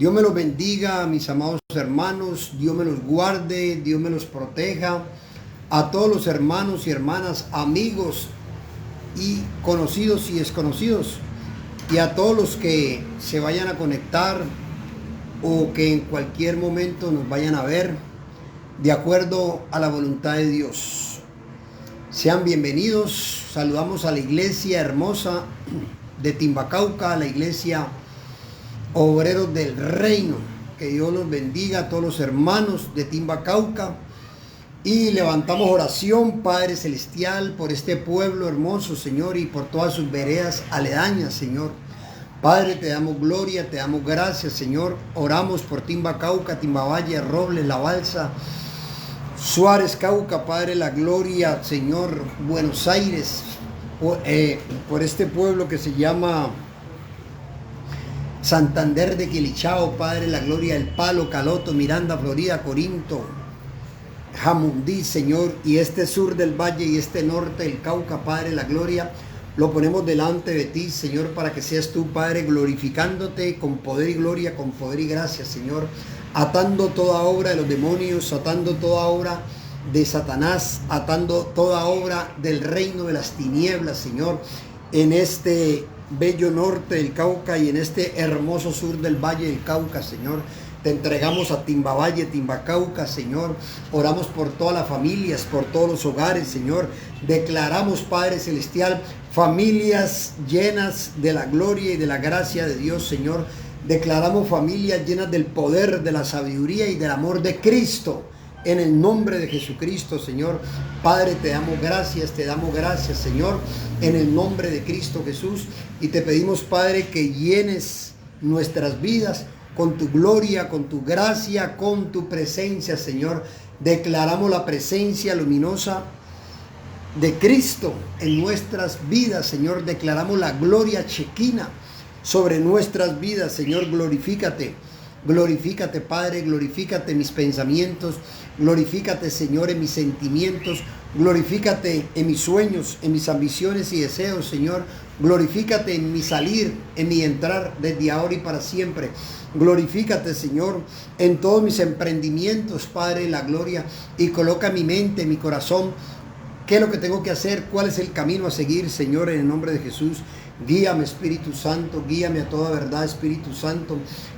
Dios me los bendiga, mis amados hermanos. Dios me los guarde, Dios me los proteja. A todos los hermanos y hermanas, amigos y conocidos y desconocidos. Y a todos los que se vayan a conectar o que en cualquier momento nos vayan a ver, de acuerdo a la voluntad de Dios. Sean bienvenidos. Saludamos a la iglesia hermosa de Timbacauca, a la iglesia Obreros del Reino. Que Dios los bendiga a todos los hermanos de Timbacauca. Y levantamos oración, Padre Celestial, por este pueblo hermoso, Señor, y por todas sus veredas aledañas, Señor. Padre, te damos gloria, te damos gracias, Señor. Oramos por Timbacauca, Timbavalle, Robles, La Balsa, Suárez, Cauca, Padre, la gloria, Señor, Buenos Aires, por este pueblo que se llama Santander de Quilichao, Padre, la gloria del Palo, Caloto, Miranda, Florida, Corinto, Jamundí, Señor, y este sur del valle y este norte del Cauca, Padre, la gloria, lo ponemos delante de ti, Señor, para que seas tú, Padre, glorificándote con poder y gloria, con poder y gracia, Señor, atando toda obra de los demonios, atando toda obra de Satanás, atando toda obra del reino de las tinieblas, Señor, en este bello norte del Cauca y en este hermoso sur del valle del Cauca, Señor. Te entregamos a Timbavalle, Timbacauca, Señor. Oramos por todas las familias, por todos los hogares, Señor. Declaramos, Padre Celestial, familias llenas de la gloria y de la gracia de Dios, Señor. Declaramos familias llenas del poder, de la sabiduría y del amor de Cristo. En el nombre de Jesucristo, Señor. Padre, te damos gracias, Señor, en el nombre de Cristo Jesús. Y te pedimos, Padre, que llenes nuestras vidas con tu gloria, con tu gracia, con tu presencia, Señor. Declaramos la presencia luminosa de Cristo en nuestras vidas, Señor. Declaramos la gloria chequina sobre nuestras vidas, Señor. Glorifícate. Glorifícate, Padre, glorifícate en mis pensamientos, glorifícate, Señor, en mis sentimientos, glorifícate en mis sueños, en mis ambiciones y deseos, Señor. Glorifícate en mi salir, en mi entrar desde ahora y para siempre. Glorifícate, Señor, en todos mis emprendimientos, Padre, la gloria, y coloca mi mente, mi corazón, qué es lo que tengo que hacer, cuál es el camino a seguir, Señor, en el nombre de Jesús. Guíame, Espíritu Santo, guíame a toda verdad, Espíritu Santo.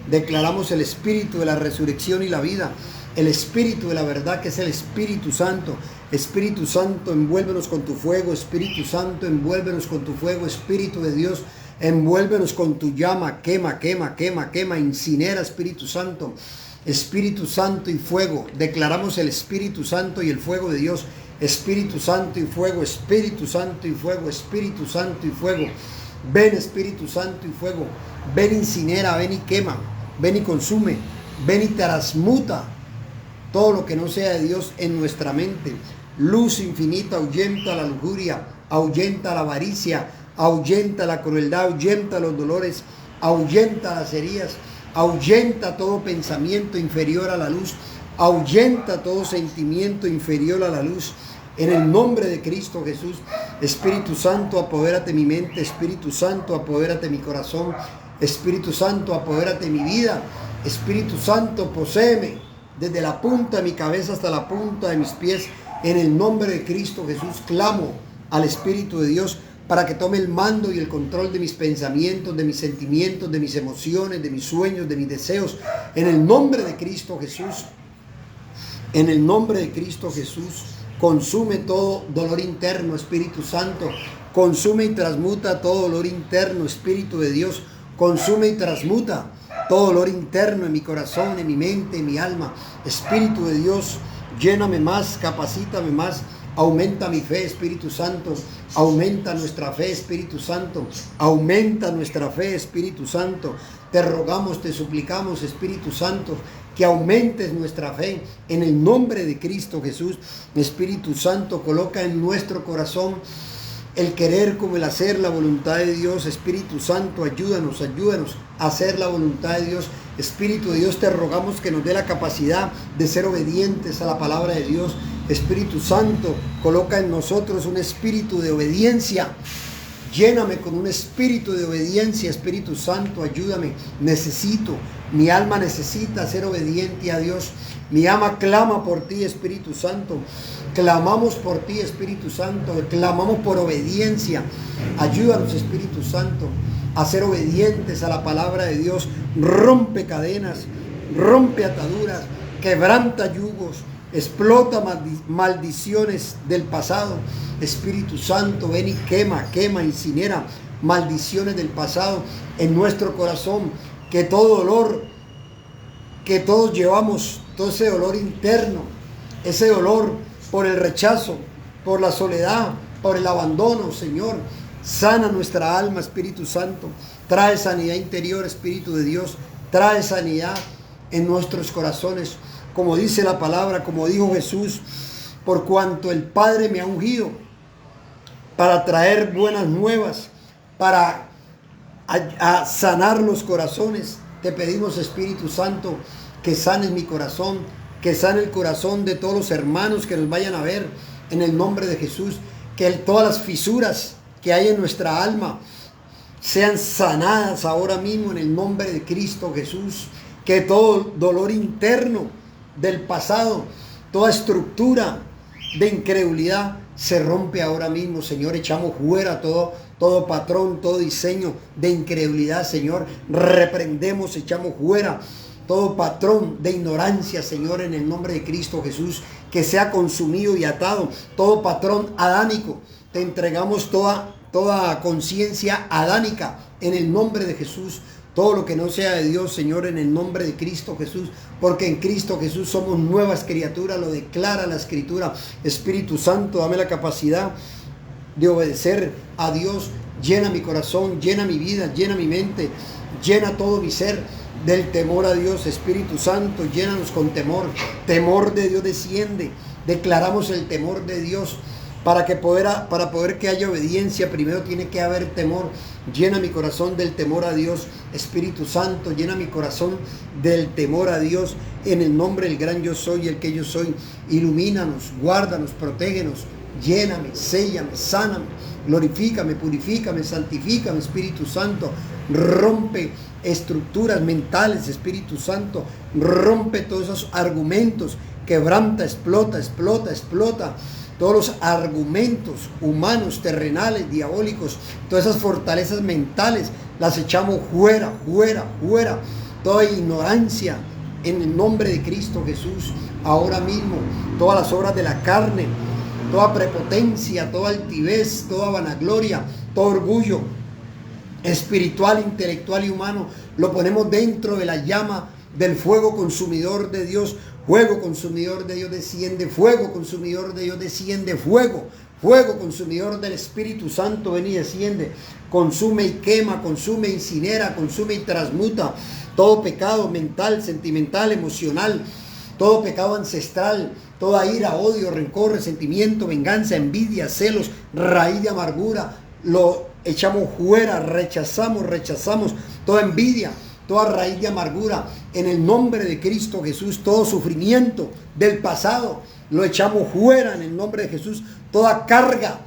Declaramos el Espíritu de la resurrección y la vida, el Espíritu de la verdad, que es el Espíritu Santo. Espíritu Santo, envuélvenos con tu fuego. Espíritu Santo, envuélvenos con tu fuego. Espíritu de Dios, envuélvenos con tu llama. Quema, quema, quema, quema. Incinera, Espíritu Santo. Espíritu Santo y fuego. Declaramos el Espíritu Santo y el fuego de Dios. Espíritu Santo y fuego. Espíritu Santo y fuego. Espíritu Santo y fuego. Ven, Espíritu Santo y fuego. Ven, incinera, ven y quema. Ven y consume. Ven y transmuta todo lo que no sea de Dios en nuestra mente. Luz infinita, ahuyenta la lujuria, ahuyenta la avaricia, ahuyenta la crueldad, ahuyenta los dolores, ahuyenta las heridas, ahuyenta todo pensamiento inferior a la luz, ahuyenta todo sentimiento inferior a la luz. En el nombre de Cristo Jesús, Espíritu Santo, apodérate mi mente. Espíritu Santo, apodérate mi corazón. Espíritu Santo, apodérate mi vida. Espíritu Santo, poséeme desde la punta de mi cabeza hasta la punta de mis pies. En el nombre de Cristo Jesús, clamo al Espíritu de Dios para que tome el mando y el control de mis pensamientos, de mis sentimientos, de mis emociones, de mis sueños, de mis deseos. En el nombre de Cristo Jesús, en el nombre de Cristo Jesús. Consume todo dolor interno, Espíritu Santo. Consume y transmuta todo dolor interno, Espíritu de Dios. Consume y transmuta todo dolor interno en mi corazón, en mi mente, en mi alma. Espíritu de Dios, lléname más, capacítame más. Aumenta mi fe, Espíritu Santo. Aumenta nuestra fe, Espíritu Santo. Aumenta nuestra fe, Espíritu Santo. Te rogamos, te suplicamos, Espíritu Santo, que aumentes nuestra fe en el nombre de Cristo Jesús. Espíritu Santo, coloca en nuestro corazón el querer como el hacer la voluntad de Dios. Espíritu Santo, ayúdanos a hacer la voluntad de Dios. Espíritu de Dios, te rogamos que nos dé la capacidad de ser obedientes a la palabra de Dios. Espíritu Santo, coloca en nosotros un espíritu de obediencia. Lléname con un espíritu de obediencia, Espíritu Santo, ayúdame. Necesito Mi alma necesita ser obediente a Dios. Mi alma clama por ti, Espíritu Santo. Clamamos por ti, Espíritu Santo. Clamamos por obediencia. Ayúdanos, Espíritu Santo, a ser obedientes a la palabra de Dios. Rompe cadenas, rompe ataduras, quebranta yugos, explota maldiciones del pasado. Espíritu Santo, ven y quema, incinera maldiciones del pasado en nuestro corazón. Que todo dolor que todos llevamos, todo ese dolor interno, ese dolor por el rechazo, por la soledad, por el abandono, Señor, sana nuestra alma, Espíritu Santo. Trae sanidad interior, Espíritu de Dios. Trae sanidad en nuestros corazones. Como dice la palabra, como dijo Jesús, por cuanto el Padre me ha ungido para traer buenas nuevas, para a sanar los corazones. Te pedimos, Espíritu Santo, que sanes mi corazón, que sane el corazón de todos los hermanos que nos vayan a ver, en el nombre de Jesús. Que todas las fisuras que hay en nuestra alma sean sanadas ahora mismo en el nombre de Cristo Jesús. Que todo dolor interno del pasado, toda estructura de incredulidad se rompe ahora mismo, Señor. Echamos fuera todo patrón, todo diseño de incredulidad, Señor. Reprendemos, echamos fuera todo patrón de ignorancia, Señor, en el nombre de Cristo Jesús. Que sea consumido y atado todo patrón adánico. Te entregamos toda conciencia adánica en el nombre de Jesús. Todo lo que no sea de Dios, Señor, en el nombre de Cristo Jesús, porque en Cristo Jesús somos nuevas criaturas, lo declara la Escritura. Espíritu Santo, dame la capacidad de obedecer a Dios. Llena mi corazón, llena mi vida, llena mi mente, llena todo mi ser del temor a Dios. Espíritu Santo, llénanos con temor. Temor de Dios desciende. Declaramos el temor de Dios. Para poder que haya obediencia, primero tiene que haber temor. Llena mi corazón del temor a Dios. Espíritu Santo, llena mi corazón del temor a Dios. En el nombre del gran yo soy, el que yo soy. Ilumínanos, guárdanos, protégenos. Lléname, séllame, sáname, glorifícame, purifícame, santifícame, Espíritu Santo. Rompe estructuras mentales, Espíritu Santo. Rompe todos esos argumentos. Quebranta, explota todos los argumentos humanos, terrenales, diabólicos, todas esas fortalezas mentales, las echamos fuera. Toda ignorancia en el nombre de Cristo Jesús. Ahora mismo, todas las obras de la carne, toda prepotencia, toda altivez, toda vanagloria, todo orgullo espiritual, intelectual y humano, lo ponemos dentro de la llama del fuego consumidor de Dios. Fuego consumidor de Dios desciende, fuego consumidor de Dios desciende, fuego consumidor del Espíritu Santo ven y desciende, consume y quema, consume, incinera, consume y transmuta todo pecado mental, sentimental, emocional, todo pecado ancestral, toda ira, odio, rencor, resentimiento, venganza, envidia, celos, raíz de amargura, lo echamos fuera, rechazamos toda envidia, toda raíz de amargura, en el nombre de Cristo Jesús. Todo sufrimiento del pasado lo echamos fuera en el nombre de Jesús. Toda carga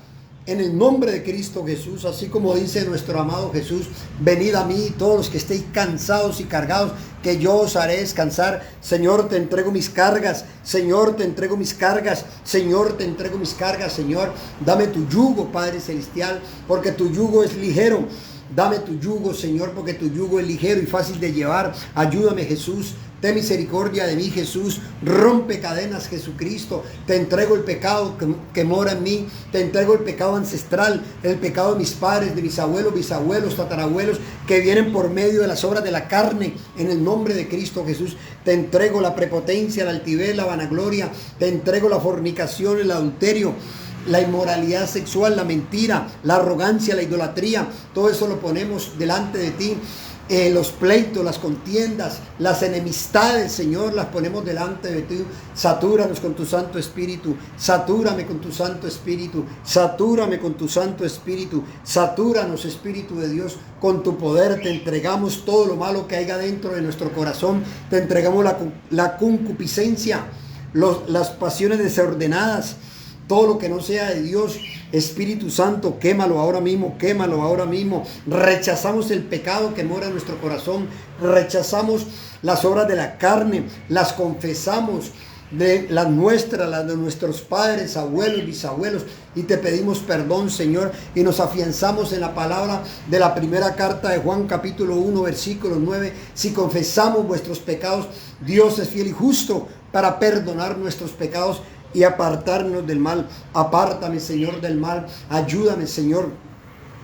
en el nombre de Cristo Jesús, así como dice nuestro amado Jesús: venid a mí todos los que estéis cansados y cargados, que yo os haré descansar. Señor, te entrego mis cargas, Señor, te entrego mis cargas, Señor, te entrego mis cargas, Señor. Dame tu yugo, Padre Celestial, porque tu yugo es ligero. Dame tu yugo, Señor, porque tu yugo es ligero y fácil de llevar. Ayúdame, Jesús. Ten misericordia de mí, Jesús. Rompe cadenas, Jesucristo. Te entrego el pecado que mora en mí. Te entrego el pecado ancestral, el pecado de mis padres, de mis abuelos, bisabuelos, tatarabuelos, que vienen por medio de las obras de la carne. En el nombre de Cristo Jesús, te entrego la prepotencia, la altivez, la vanagloria. Te entrego la fornicación, el adulterio, la inmoralidad sexual, la mentira, la arrogancia, la idolatría. Todo eso lo ponemos delante de ti. Los pleitos, las contiendas, las enemistades, Señor, las ponemos delante de ti. Satúranos con tu Santo Espíritu. Satúrame con tu Santo Espíritu. Satúrame con tu Santo Espíritu. Satúranos, Espíritu de Dios, con tu poder. Te entregamos todo lo malo que haya dentro de nuestro corazón. Te entregamos la concupiscencia, las pasiones desordenadas, todo lo que no sea de Dios. Espíritu Santo, quémalo ahora mismo, quémalo ahora mismo. Rechazamos el pecado que mora en nuestro corazón, rechazamos las obras de la carne, las confesamos, de las nuestras, las de nuestros padres, abuelos, bisabuelos, y te pedimos perdón, Señor, y nos afianzamos en la palabra de la primera carta de Juan, capítulo 1, versículo 9. Si confesamos vuestros pecados, Dios es fiel y justo para perdonar nuestros pecados y apartarnos del mal. Apártame, Señor, del mal. Ayúdame, Señor,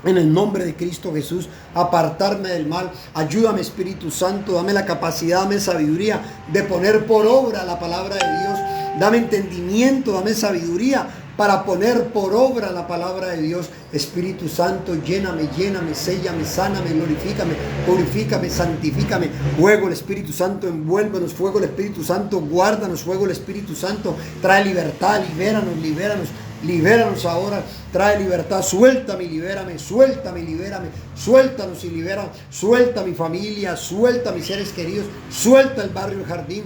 en el nombre de Cristo Jesús, apartarme del mal. Ayúdame, Espíritu Santo, dame la capacidad, dame sabiduría de poner por obra la palabra de Dios. Dame entendimiento, dame sabiduría para poner por obra la palabra de Dios. Espíritu Santo, lléname, lléname, séllame, sáname, glorifícame, purifícame, santifícame. Fuego el Espíritu Santo, envuélvenos. Fuego el Espíritu Santo, guárdanos. Fuego el Espíritu Santo, trae libertad, libéranos, libéranos. Libéranos ahora, trae libertad, suéltame y libérame, suéltame y libérame, suéltanos y libera, suelta mi familia, suelta a mis seres queridos, suelta el barrio El Jardín,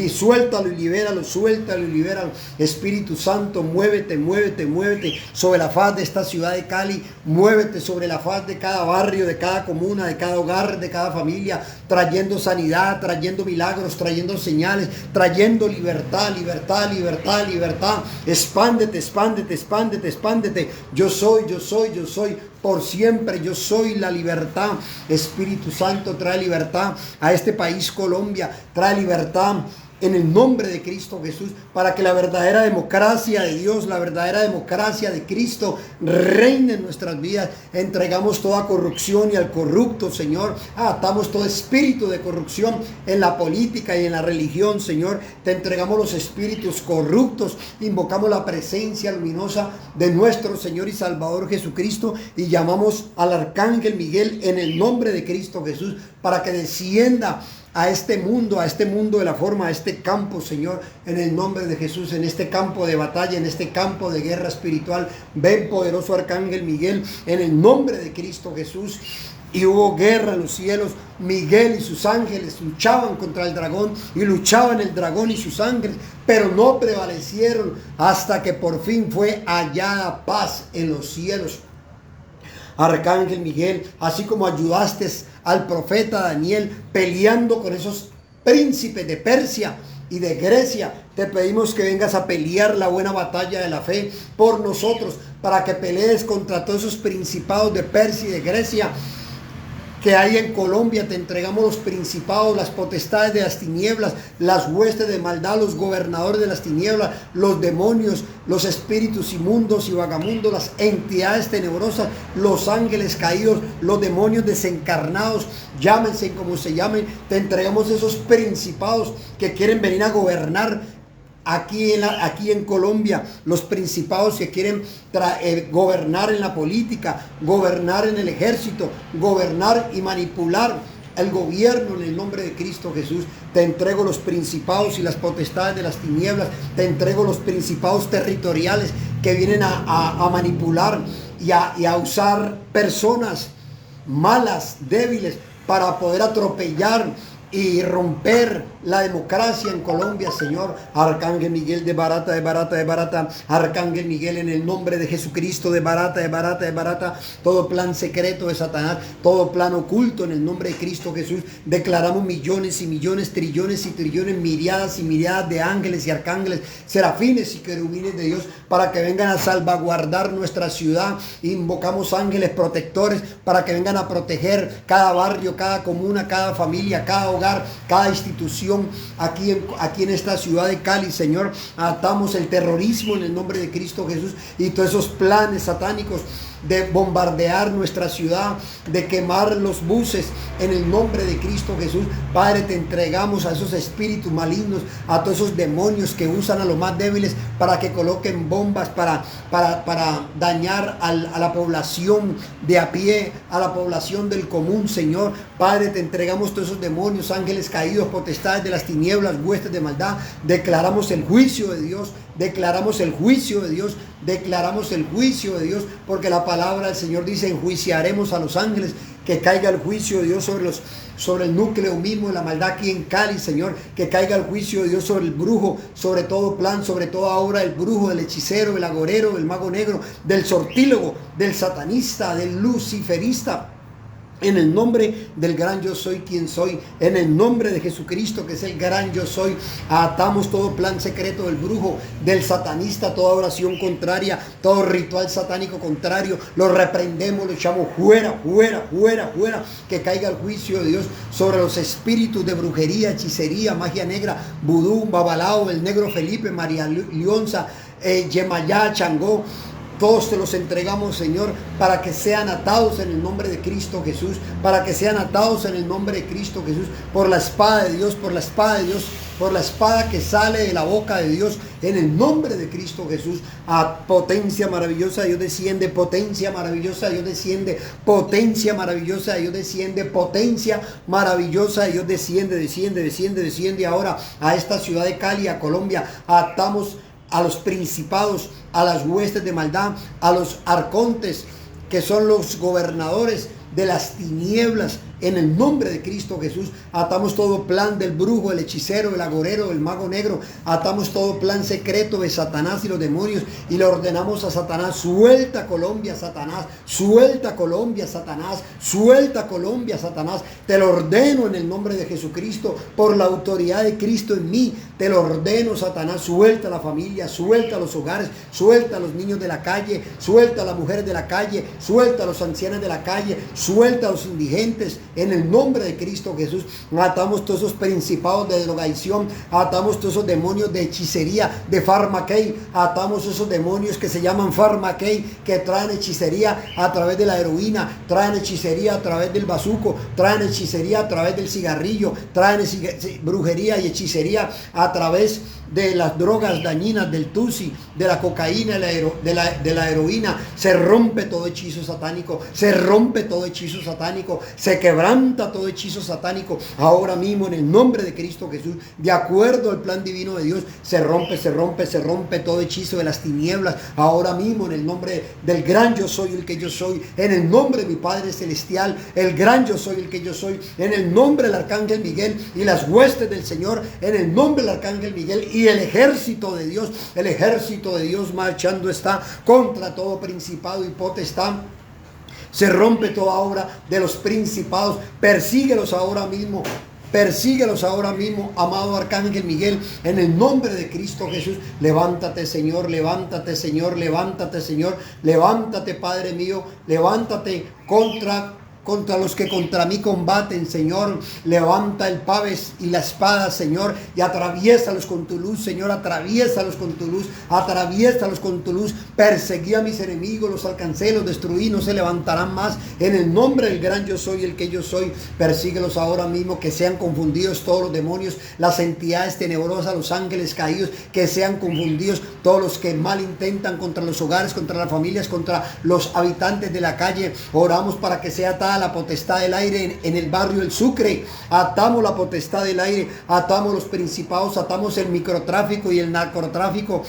suéltalo y libéralo, suéltalo y libéralo. Espíritu Santo, muévete, muévete, muévete sobre la faz de esta ciudad de Cali, muévete sobre la faz de cada barrio, de cada comuna, de cada hogar, de cada familia, trayendo sanidad, trayendo milagros, trayendo señales, trayendo libertad, libertad, libertad, libertad. Expándete, expándete, expándete, expándete. Yo soy, yo soy, yo soy. Por siempre yo soy la libertad. Espíritu Santo, trae libertad a este país Colombia, trae libertad en el nombre de Cristo Jesús, para que la verdadera democracia de Dios, la verdadera democracia de Cristo reine en nuestras vidas. Entregamos toda corrupción y al corrupto, Señor. Atamos todo espíritu de corrupción en la política y en la religión, Señor. Te entregamos los espíritus corruptos, invocamos la presencia luminosa de nuestro Señor y Salvador Jesucristo y llamamos al Arcángel Miguel en el nombre de Cristo Jesús para que descienda a este mundo de la forma, a este campo, Señor, en el nombre de Jesús, en este campo de batalla, en este campo de guerra espiritual. Ven, poderoso Arcángel Miguel, en el nombre de Cristo Jesús. Y hubo guerra en los cielos. Miguel y sus ángeles luchaban contra el dragón, y luchaban el dragón y sus ángeles, pero no prevalecieron hasta que por fin fue hallada paz en los cielos. Arcángel Miguel, así como ayudaste al profeta Daniel peleando con esos príncipes de Persia y de Grecia, te pedimos que vengas a pelear la buena batalla de la fe por nosotros, para que pelees contra todos esos principados de Persia y de Grecia que hay en Colombia. Te entregamos los principados, las potestades de las tinieblas, las huestes de maldad, los gobernadores de las tinieblas, los demonios, los espíritus inmundos y vagamundos, las entidades tenebrosas, los ángeles caídos, los demonios desencarnados, llámense como se llamen. Te entregamos esos principados que quieren venir a gobernar aquí en Colombia, los principados que quieren gobernar en la política, gobernar en el ejército, gobernar y manipular el gobierno. En el nombre de Cristo Jesús, te entrego los principados y las potestades de las tinieblas, te entrego los principados territoriales que vienen a manipular y a usar personas malas, débiles, para poder atropellar y romper la democracia en Colombia, Señor. Arcángel Miguel, de barata, de barata, de barata. Arcángel Miguel, en el nombre de Jesucristo, de barata, de barata, de barata. Todo plan secreto de Satanás, todo plan oculto, en el nombre de Cristo Jesús. Declaramos millones y millones, trillones y trillones, miriadas y miriadas de ángeles y arcángeles, serafines y querubines de Dios, para que vengan a salvaguardar nuestra ciudad. Invocamos ángeles protectores para que vengan a proteger cada barrio, cada comuna, cada familia, cada hogar, cada institución aquí en esta ciudad de Cali, Señor. Atamos el terrorismo en el nombre de Cristo Jesús y todos esos planes satánicos de bombardear nuestra ciudad, de quemar los buses, en el nombre de Cristo Jesús. Padre, te entregamos a esos espíritus malignos, a todos esos demonios que usan a los más débiles para que coloquen bombas, para dañar a la población de a pie, a la población del común, Señor. Padre, te entregamos todos esos demonios, ángeles caídos, potestades de las tinieblas, huestes de maldad. Declaramos el juicio de Dios declaramos el juicio de Dios, declaramos el juicio de Dios, porque la palabra del Señor dice, enjuiciaremos a los ángeles, que caiga el juicio de Dios sobre el núcleo mismo de la maldad aquí en Cali, Señor, que caiga el juicio de Dios sobre el brujo, sobre todo plan, sobre toda obra del brujo, del hechicero, del agorero, del mago negro, del sortílogo, del satanista, del luciferista. En el nombre del gran yo soy quien soy, en el nombre de Jesucristo, que es el gran yo soy, atamos todo plan secreto del brujo, del satanista, toda oración contraria, todo ritual satánico contrario, lo reprendemos, lo echamos fuera, fuera, fuera, fuera, que caiga el juicio de Dios sobre los espíritus de brujería, hechicería, magia negra, vudú, babalao, el negro Felipe, María Lionza, Yemayá, Changó. Todos te los entregamos, Señor, para que sean atados en el nombre de Cristo Jesús, para que sean atados en el nombre de Cristo Jesús, por la espada de Dios, por la espada de Dios, por la espada que sale de la boca de Dios, en el nombre de Cristo Jesús. A potencia maravillosa Dios desciende, potencia maravillosa Dios desciende, potencia maravillosa Dios desciende, potencia maravillosa Dios desciende, desciende ahora a esta ciudad de Cali, a Colombia. Atamos a los principados, a las huestes de maldad, a los arcontes, que son los gobernadores de las tinieblas, en el nombre de Cristo Jesús. Atamos todo plan del brujo, el hechicero, el agorero, el mago negro. Atamos todo plan secreto de Satanás y los demonios, y le ordenamos a Satanás: suelta Colombia, Satanás, suelta Colombia, Satanás, suelta Colombia, Satanás. Te lo ordeno en el nombre de Jesucristo, por la autoridad de Cristo en mí. Te lo ordeno, Satanás, suelta la familia, suelta los hogares, suelta a los niños de la calle, suelta a las mujeres de la calle, suelta a los ancianos de la calle, suelta a los indigentes. En el nombre de Cristo Jesús, atamos todos esos principados de drogadicción, atamos todos esos demonios de hechicería, de farmaquei, atamos esos demonios que se llaman farmaquei, que traen hechicería a través de la heroína, traen hechicería a través del bazuco, traen hechicería a través del cigarrillo, traen brujería y hechicería a través de las drogas dañinas, del tusi, de la cocaína, de la heroína. Se rompe todo hechizo satánico, se rompe todo hechizo satánico, se quebranta todo hechizo satánico ahora mismo en el nombre de Cristo Jesús, de acuerdo al plan divino de Dios. Se rompe todo hechizo de las tinieblas ahora mismo en el nombre del gran yo soy, el que yo soy, en el nombre de mi Padre Celestial, el gran yo soy, el que yo soy, en el nombre del Arcángel Miguel y las huestes del Señor, en el nombre del Arcángel Miguel y el ejército de Dios marchando está contra todo principado y potestad. Se rompe toda obra de los principados. Persíguelos ahora mismo, amado Arcángel Miguel, en el nombre de Cristo Jesús. Levántate, Señor, levántate, Señor, levántate, Señor, levántate, Padre mío, levántate contra los que contra mí combaten, Señor. Levanta el paves y la espada, Señor, y atraviésalos con tu luz, Señor, atraviésalos con tu luz, atraviésalos con tu luz. Perseguí a mis enemigos, los alcancé, los destruí, no se levantarán más. En el nombre del gran yo soy, el que yo soy, persíguelos ahora mismo, que sean confundidos todos los demonios, las entidades tenebrosas, los ángeles caídos, que sean confundidos todos los que mal intentan contra los hogares, contra las familias, contra los habitantes de la calle. Oramos para que sea atada la potestad del aire en el barrio El Sucre. Atamos la potestad del aire, atamos los principados, atamos el microtráfico y el narcotráfico.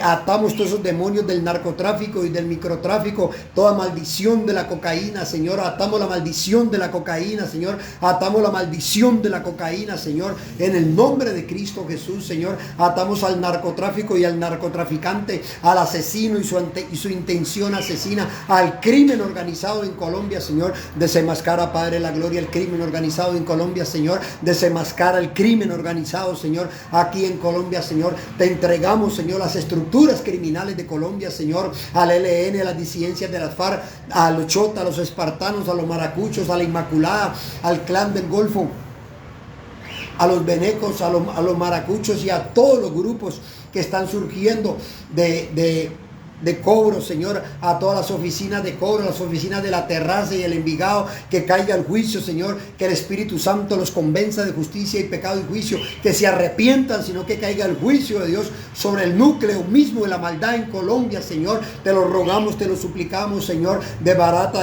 Atamos todos esos demonios del narcotráfico y del microtráfico, toda maldición de la cocaína, Señor. Atamos la maldición de la cocaína, Señor. Atamos la maldición de la cocaína, Señor, en el nombre de Cristo Jesús, Señor. Atamos al narcotráfico y al narcotraficante, al asesino y su intención asesina, al crimen organizado en Colombia, Señor. Desenmascara, Padre de la gloria, el crimen organizado en Colombia, Señor. Desenmascara el crimen organizado, Señor, aquí en Colombia, Señor. Te entregamos, Señor, las estructuras criminales de Colombia, Señor, al ELN, a las disidencias de las FARC, a los Chota, a los espartanos, a los maracuchos, a la Inmaculada, al clan del Golfo, a los venecos, a los maracuchos y a todos los grupos que están surgiendo de de cobro, Señor, a todas las oficinas de cobro, las oficinas de la Terraza y el Envigado, que caiga el juicio, Señor, que el Espíritu Santo los convenza de justicia y pecado y juicio, que se arrepientan, sino que caiga el juicio de Dios sobre el núcleo mismo de la maldad en Colombia, Señor. Te lo rogamos, te lo suplicamos, Señor, de barata,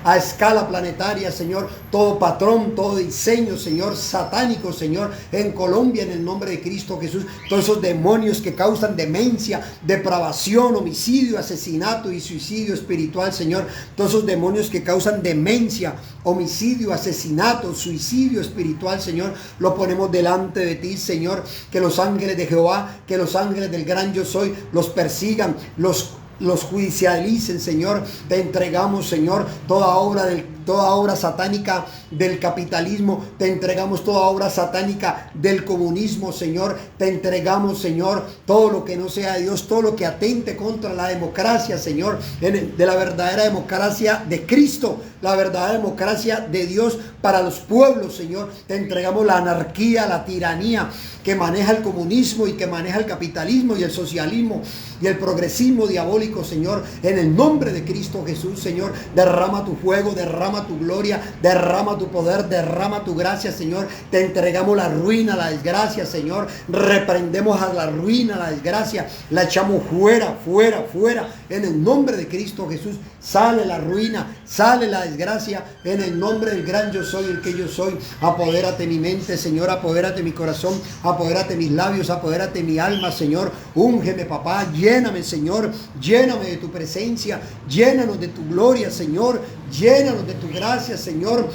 a escala planetaria, Señor, todo patrón, todo diseño, Señor, satánico, Señor, en Colombia, en el nombre de Cristo Jesús, todos esos demonios que causan demencia, depravación, homicidio, asesinato y suicidio espiritual, Señor, todos esos demonios que causan demencia, homicidio, asesinato, suicidio espiritual, Señor, lo ponemos delante de ti, Señor, que los ángeles de Jehová, que los ángeles del gran yo soy, los persigan, los judicialicen, Señor. Te entregamos, Señor, toda obra satánica del capitalismo, te entregamos toda obra satánica del comunismo, Señor, te entregamos, Señor, todo lo que no sea de Dios, todo lo que atente contra la democracia, Señor, de la verdadera democracia de Cristo, la verdadera democracia de Dios para los pueblos, Señor. Te entregamos la anarquía, la tiranía que maneja el comunismo y que maneja el capitalismo y el socialismo y el progresismo diabólico, Señor, en el nombre de Cristo Jesús, Señor. Derrama tu fuego, derrama tu gloria, derrama tu poder, derrama tu gracia, Señor. Te entregamos la ruina, la desgracia, Señor. Reprendemos a la ruina, la desgracia, la echamos fuera, fuera, fuera, en el nombre de Cristo Jesús. Sale la ruina, sale la desgracia, en el nombre del gran yo soy, el que yo soy. Apodérate mi mente, Señor, apodérate mi corazón, apodérate mis labios, apodérate mi alma, Señor. Úngeme, papá, lléname, Señor, lléname de tu presencia, llénanos de tu gloria, Señor, llénanos de tu gracia, Señor.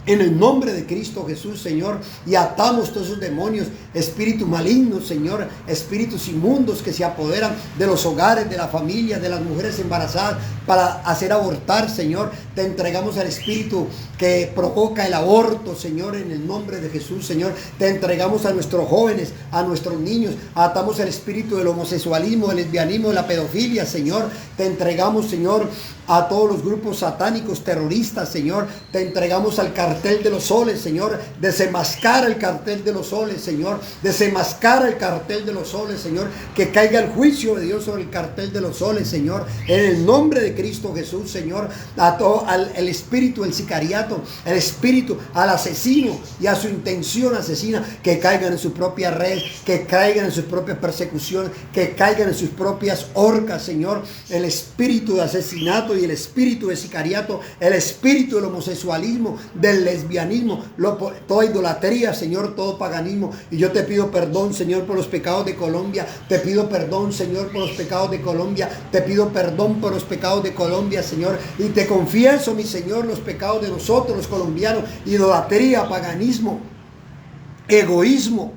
En el nombre de Cristo Jesús, Señor, y atamos todos esos demonios, espíritus malignos, Señor, espíritus inmundos que se apoderan de los hogares, de la familia, de las mujeres embarazadas para hacer abortar, Señor. Te entregamos al espíritu que provoca el aborto, Señor, en el nombre de Jesús, Señor. Te entregamos a nuestros jóvenes, a nuestros niños, atamos el espíritu del homosexualismo, del lesbianismo, de la pedofilia, Señor. Te entregamos, Señor, a todos los grupos satánicos, terroristas, Señor. Te entregamos al cartel de los soles, Señor. Desenmascara el cartel de los soles, Señor. Desenmascara el cartel de los soles, Señor. Que caiga el juicio de Dios sobre el cartel de los soles, Señor. En el nombre de Cristo Jesús, Señor. A todo el espíritu, el sicariato, el espíritu, al asesino y a su intención asesina, que caigan en su propia red, que caigan en sus propias persecuciones, que caigan en sus propias horcas, Señor. El espíritu de asesinato y el espíritu de sicariato, el espíritu del homosexualismo, del lesbianismo, toda idolatría, Señor, todo paganismo. Y yo te pido perdón, Señor, por los pecados de Colombia. Te pido perdón, Señor, por los pecados de Colombia. Te pido perdón por los pecados de Colombia, Señor. Y te confieso, mi Señor, los pecados de nosotros, los colombianos: idolatría, paganismo, egoísmo.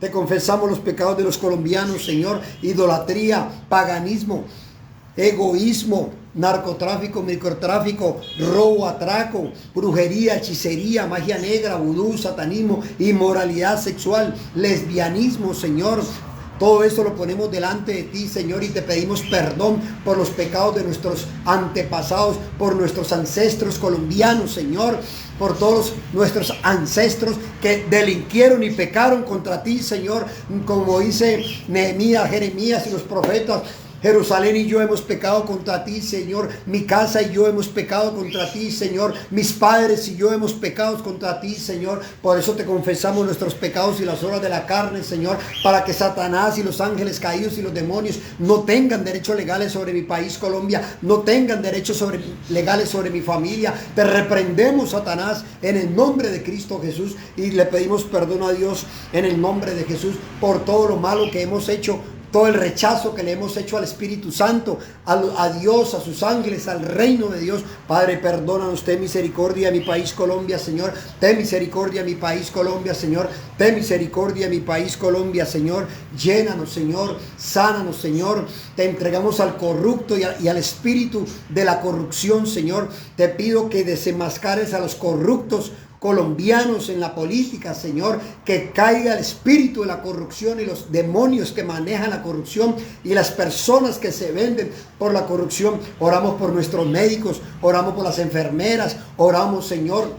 Te confesamos los pecados de los colombianos, Señor: idolatría, paganismo, egoísmo, narcotráfico, microtráfico, robo, atraco, brujería, hechicería, magia negra, vudú, satanismo, inmoralidad sexual, lesbianismo, Señor. Todo eso lo ponemos delante de ti, Señor, y te pedimos perdón por los pecados de nuestros antepasados, por nuestros ancestros colombianos, Señor, por todos nuestros ancestros que delinquieron y pecaron contra ti, Señor, como dice Nehemías, Jeremías y los profetas. Jerusalén y yo hemos pecado contra ti, Señor. Mi casa y yo hemos pecado contra ti, Señor. Mis padres y yo hemos pecado contra ti, Señor. Por eso te confesamos nuestros pecados y las obras de la carne, Señor, para que Satanás y los ángeles caídos y los demonios no tengan derechos legales sobre mi país, Colombia, no tengan derechos legales sobre mi familia. Te reprendemos, Satanás, en el nombre de Cristo Jesús, y le pedimos perdón a Dios en el nombre de Jesús por todo lo malo que hemos hecho, todo el rechazo que le hemos hecho al Espíritu Santo, a Dios, a sus ángeles, al reino de Dios. Padre, perdónanos, ten misericordia a mi país Colombia, Señor. Ten misericordia a mi país Colombia, Señor. Ten misericordia a mi país Colombia, Señor. Llénanos, Señor. Sánanos, Señor. Te entregamos al corrupto y al espíritu de la corrupción, Señor. Te pido que desenmascares a los corruptos colombianos en la política, Señor, que caiga el espíritu de la corrupción y los demonios que manejan la corrupción y las personas que se venden por la corrupción. Oramos por nuestros médicos, oramos por las enfermeras, oramos, Señor,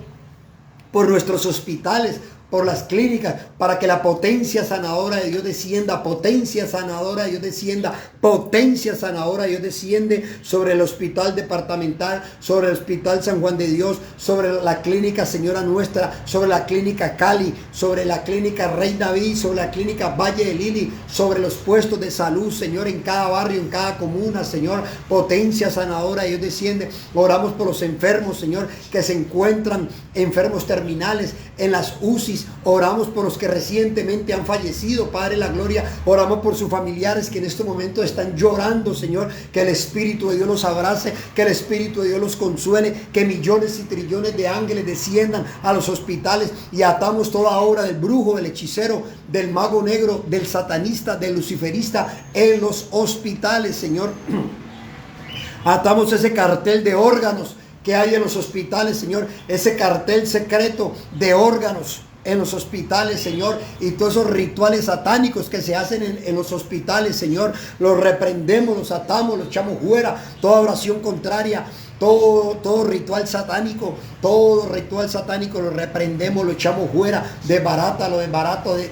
por nuestros hospitales, por las clínicas, para que la potencia sanadora de Dios descienda, potencia sanadora de Dios descienda, potencia sanadora de Dios desciende sobre el hospital departamental, sobre el hospital San Juan de Dios, sobre la clínica Señora Nuestra, sobre la clínica Cali, sobre la clínica Rey David, sobre la clínica Valle de Lili, sobre los puestos de salud, Señor, en cada barrio, en cada comuna, Señor, potencia sanadora de Dios desciende. Oramos por los enfermos, Señor, que se encuentran enfermos terminales en las UCIs. Oramos por los que recientemente han fallecido, Padre la gloria. Oramos por sus familiares que en este momento están llorando, Señor. Que el Espíritu de Dios los abrace, que el Espíritu de Dios los consuele, que millones y trillones de ángeles desciendan a los hospitales y atamos toda obra del brujo, del hechicero, del mago negro, del satanista, del luciferista en los hospitales, Señor. Atamos ese cartel de órganos que hay en los hospitales, Señor, ese cartel secreto de órganos en los hospitales, Señor, y todos esos rituales satánicos que se hacen en los hospitales, Señor, los reprendemos, los atamos, los echamos fuera, toda oración contraria, todo ritual satánico, lo reprendemos, lo echamos fuera, desbarátalo,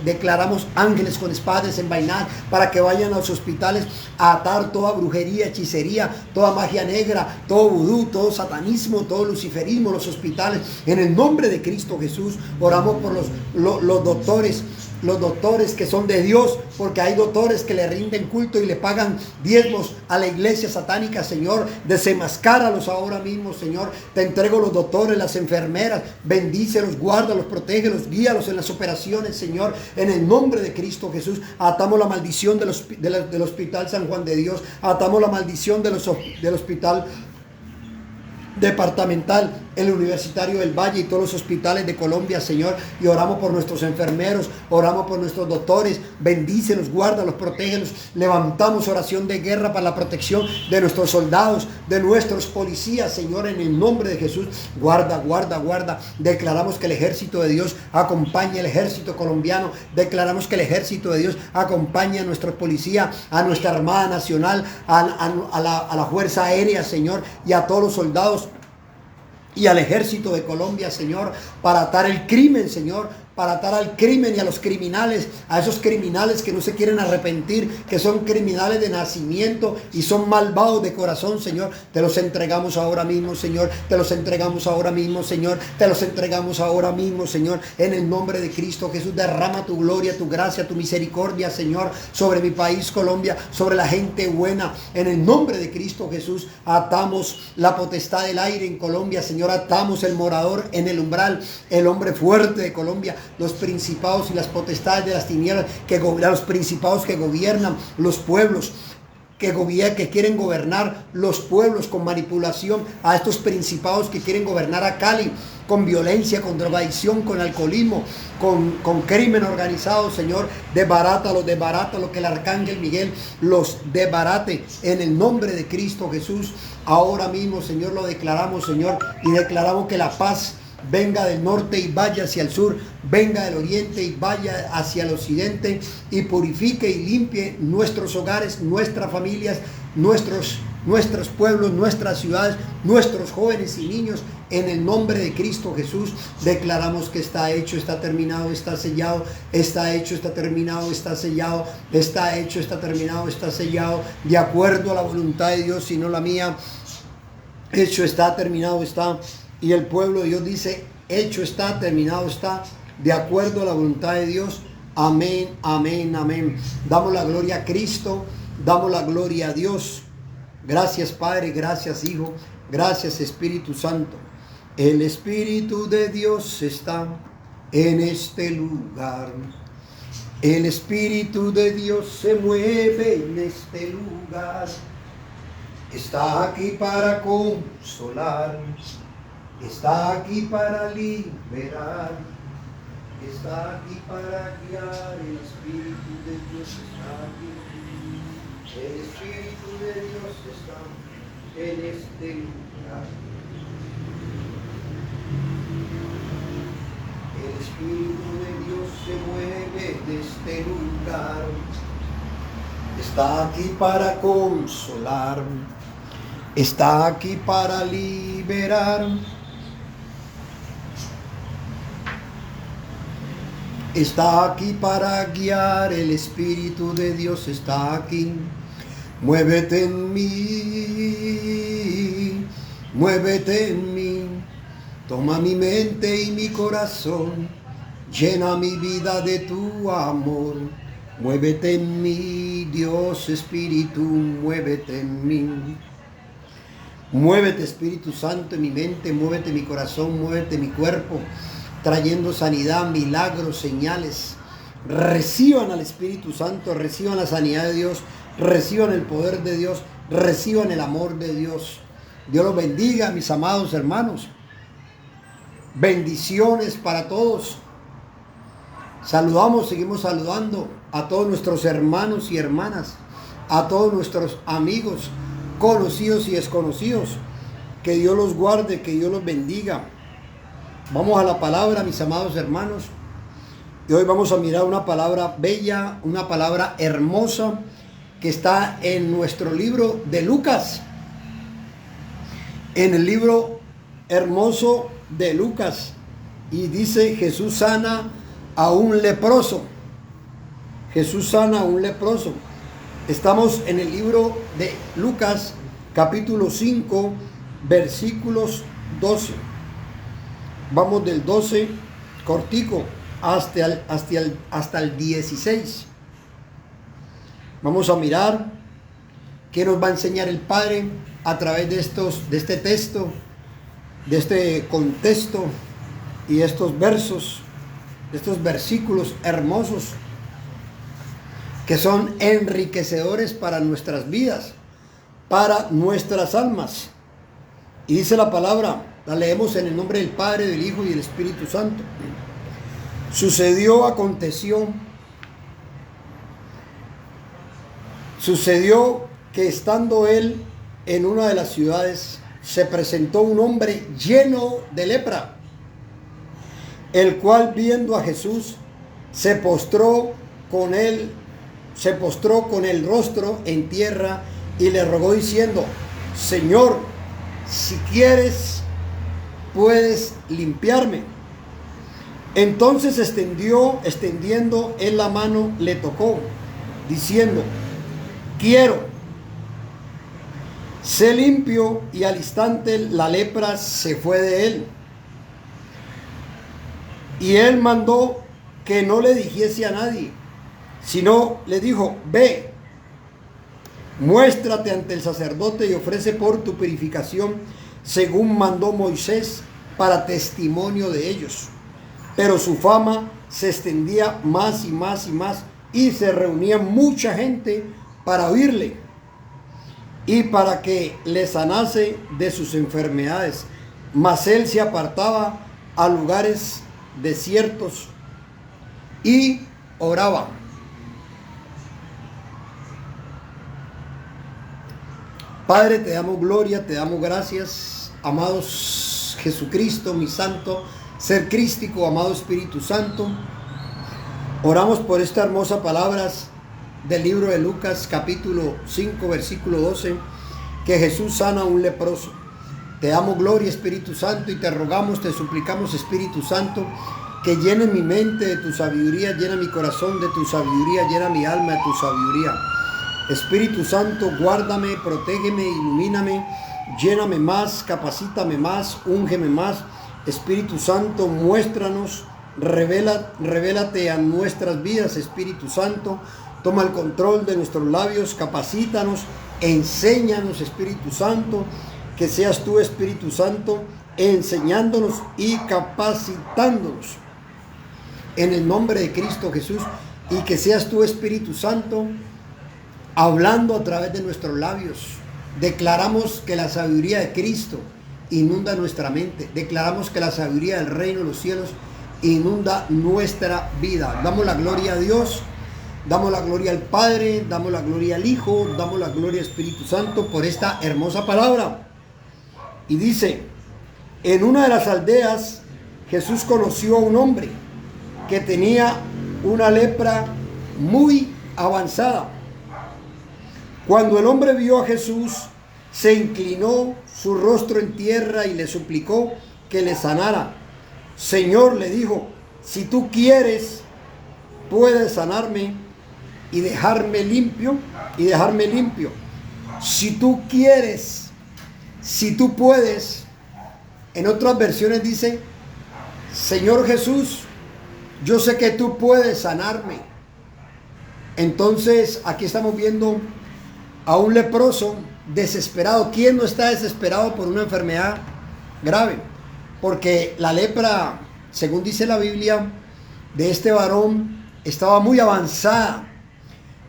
declaramos ángeles con espadas desenvainadas para que vayan a los hospitales a atar toda brujería, hechicería, toda magia negra, todo vudú, todo satanismo, todo luciferismo, los hospitales, en el nombre de Cristo Jesús. Oramos por los doctores que son de Dios, porque hay doctores que le rinden culto y le pagan diezmos a la iglesia satánica, Señor. Desenmascáralos ahora mismo, Señor. Te entrego los doctores, las enfermeras, bendícelos, guárdalos, protégelos, guíalos en las operaciones, Señor, en el nombre de Cristo Jesús. Atamos la maldición del hospital San Juan de Dios, atamos la maldición del hospital departamental, el Universitario del Valle y todos los hospitales de Colombia, Señor, y oramos por nuestros enfermeros, oramos por nuestros doctores, bendícelos, guárdalos, protégelos. Levantamos oración de guerra para la protección de nuestros soldados, de nuestros policías, Señor, en el nombre de Jesús. Guarda. Declaramos que el ejército de Dios acompaña al ejército colombiano, declaramos que el ejército de Dios acompaña a nuestra policía, a nuestra Armada Nacional, a la Fuerza Aérea, Señor, y a todos los soldados y al ejército de Colombia, Señor, para atar el crimen, Señor, para atar al crimen y a los criminales, a esos criminales que no se quieren arrepentir, que son criminales de nacimiento y son malvados de corazón, Señor. Te los entregamos ahora mismo, Señor. Te los entregamos ahora mismo, Señor. Te los entregamos ahora mismo, Señor. En el nombre de Cristo Jesús, derrama tu gloria, tu gracia, tu misericordia, Señor, sobre mi país, Colombia, sobre la gente buena. En el nombre de Cristo Jesús, atamos la potestad del aire en Colombia, Señor. Atamos el morador en el umbral, el hombre fuerte de Colombia, los principados y las potestades de las tinieblas, los principados que gobiernan los pueblos, que quieren gobernar los pueblos con manipulación, a estos principados que quieren gobernar a Cali con violencia, con drogadicción, con alcoholismo, con crimen organizado, Señor. Desbarátalo, que el arcángel Miguel los desbarate en el nombre de Cristo Jesús. Ahora mismo, Señor, lo declaramos, Señor, y declaramos que la paz venga del norte y vaya hacia el sur, venga del oriente y vaya hacia el occidente, y purifique y limpie nuestros hogares, nuestras familias, nuestros pueblos, nuestras ciudades, nuestros jóvenes y niños. En el nombre de Cristo Jesús declaramos que está hecho, está terminado, está sellado, está hecho, está terminado, está sellado, está hecho, está terminado, está sellado, de acuerdo a la voluntad de Dios y no la mía. Hecho está, terminado está. Y el pueblo de Dios dice, hecho está, terminado está, de acuerdo a la voluntad de Dios. Amén, amén, amén. Damos la gloria a Cristo, damos la gloria a Dios. Gracias, Padre, gracias, Hijo, gracias, Espíritu Santo. El Espíritu de Dios está en este lugar. El Espíritu de Dios se mueve en este lugar. Está aquí para consolar. Está aquí para liberar, está aquí para guiar. El Espíritu de Dios está aquí. El Espíritu de Dios está en este lugar. El Espíritu de Dios se mueve en este lugar. Está aquí para consolar, está aquí para liberar. Está aquí para guiar, el Espíritu de Dios está aquí. Muévete en mí, muévete en mí. Toma mi mente y mi corazón, llena mi vida de tu amor. Muévete en mí, Dios Espíritu, muévete en mí. Muévete, Espíritu Santo, en mi mente, muévete en mi corazón, muévete en mi cuerpo, trayendo sanidad, milagros, señales. Reciban al Espíritu Santo, reciban la sanidad de Dios, reciban el poder de Dios, reciban el amor de Dios. Dios los bendiga, mis amados hermanos. Bendiciones para todos. Saludamos, seguimos saludando a todos nuestros hermanos y hermanas, a todos nuestros amigos, conocidos y desconocidos. Que Dios los guarde, que Dios los bendiga. Vamos a la palabra, mis amados hermanos. Y hoy vamos a mirar una palabra bella, una palabra hermosa que está en nuestro libro de Lucas. En el libro hermoso de Lucas. Y dice: Jesús sana a un leproso. Jesús sana a un leproso. Estamos en el libro de Lucas, capítulo 5, versículos 12. Vamos del 12, cortico, hasta el 16. Vamos a mirar qué nos va a enseñar el Padre a través de este texto, de este contexto y estos versos, estos versículos hermosos que son enriquecedores para nuestras vidas, para nuestras almas. Y dice la palabra, la leemos en el nombre del Padre, del Hijo y del Espíritu Santo. Sucedió que estando él en una de las ciudades, se presentó un hombre lleno de lepra, el cual, viendo a Jesús, se postró con el rostro en tierra y le rogó diciendo: Señor, si quieres, puedes limpiarme. Entonces extendiendo él la mano, le tocó, diciendo: quiero, sé limpio. Y al instante la lepra se fue de él. Y él mandó que no le dijese a nadie, sino le dijo: ve, muéstrate ante el sacerdote y ofrece por tu purificación, según mandó Moisés, para testimonio de ellos. Pero su fama se extendía más y más y más, y se reunía mucha gente para oírle y para que le sanase de sus enfermedades. Mas él se apartaba a lugares desiertos y oraba. Padre, te damos gloria, te damos gracias, amados Jesucristo, mi santo ser crístico, amado Espíritu Santo. Oramos por estas hermosas palabras del libro de Lucas, capítulo 5, versículo 12, que Jesús sana a un leproso. Te damos gloria, Espíritu Santo, y te rogamos, te suplicamos, Espíritu Santo, que llene mi mente de tu sabiduría, llena mi corazón de tu sabiduría, llena mi alma de tu sabiduría. Espíritu Santo, guárdame, protégeme, ilumíname, lléname más, capacítame más, úngeme más. Espíritu Santo, muéstranos, revélate a nuestras vidas, Espíritu Santo. Toma el control de nuestros labios, capacítanos, enséñanos, Espíritu Santo. Que seas tú, Espíritu Santo, enseñándonos y capacitándonos en el nombre de Cristo Jesús. Y que seas tú, Espíritu Santo, hablando a través de nuestros labios. Declaramos que la sabiduría de Cristo inunda nuestra mente. Declaramos que la sabiduría del reino de los cielos inunda nuestra vida. Damos la gloria a Dios, damos la gloria al Padre, damos la gloria al Hijo, damos la gloria al Espíritu Santo por esta hermosa palabra. Y dice: en una de las aldeas Jesús conoció a un hombre que tenía una lepra muy avanzada. Cuando el hombre vio a Jesús, se inclinó su rostro en tierra y le suplicó que le sanara. Señor, le dijo, si tú quieres, puede sanarme y dejarme limpio, Si tú quieres, si tú puedes. En otras versiones dice: Señor Jesús, yo sé que tú puedes sanarme. Entonces aquí estamos viendo a un leproso desesperado. ¿Quién no está desesperado por una enfermedad grave? Porque la lepra, según dice la Biblia, de este varón estaba muy avanzada.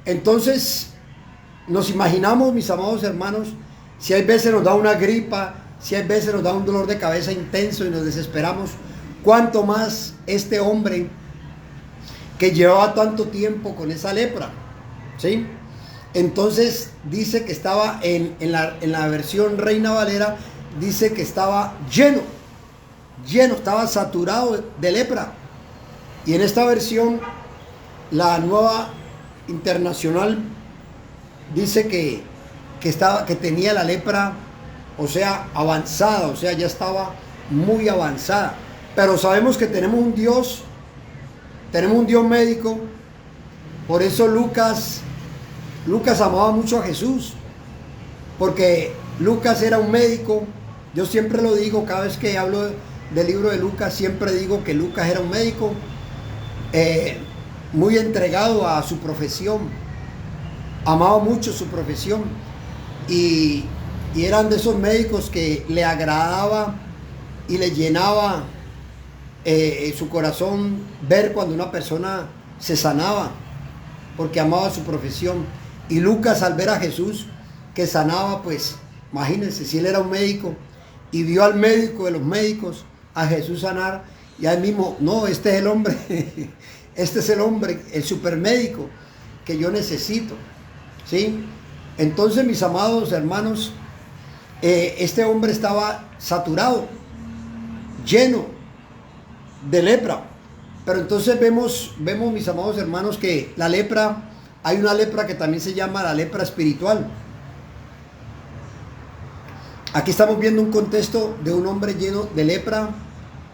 Entonces nos imaginamos, mis amados hermanos, si hay veces nos da una gripa, si hay veces nos da un dolor de cabeza intenso y nos desesperamos, cuánto más este hombre que llevaba tanto tiempo con esa lepra, ¿sí? Entonces dice que estaba en la versión Reina Valera, dice que estaba lleno, estaba saturado de lepra. Y en esta versión, la Nueva Internacional, dice que tenía la lepra, o sea, avanzada, o sea, ya estaba muy avanzada. Pero sabemos que tenemos un Dios médico. Por eso Lucas amaba mucho a Jesús, porque Lucas era un médico. Yo siempre lo digo, cada vez que hablo del libro de Lucas, siempre digo que Lucas era un médico muy entregado a su profesión, amaba mucho su profesión, y eran de esos médicos que le agradaba y le llenaba su corazón ver cuando una persona se sanaba, porque amaba su profesión. Y Lucas, al ver a Jesús que sanaba, pues imagínense, si él era un médico y vio al médico de los médicos, a Jesús sanar, y a él mismo, no, este es el hombre, este es el hombre, el supermédico que yo necesito, ¿sí? Entonces, mis amados hermanos, este hombre estaba saturado, lleno de lepra. Pero entonces vemos, mis amados hermanos, que la lepra, hay una lepra que también se llama la lepra espiritual. Aquí estamos viendo un contexto de un hombre lleno de lepra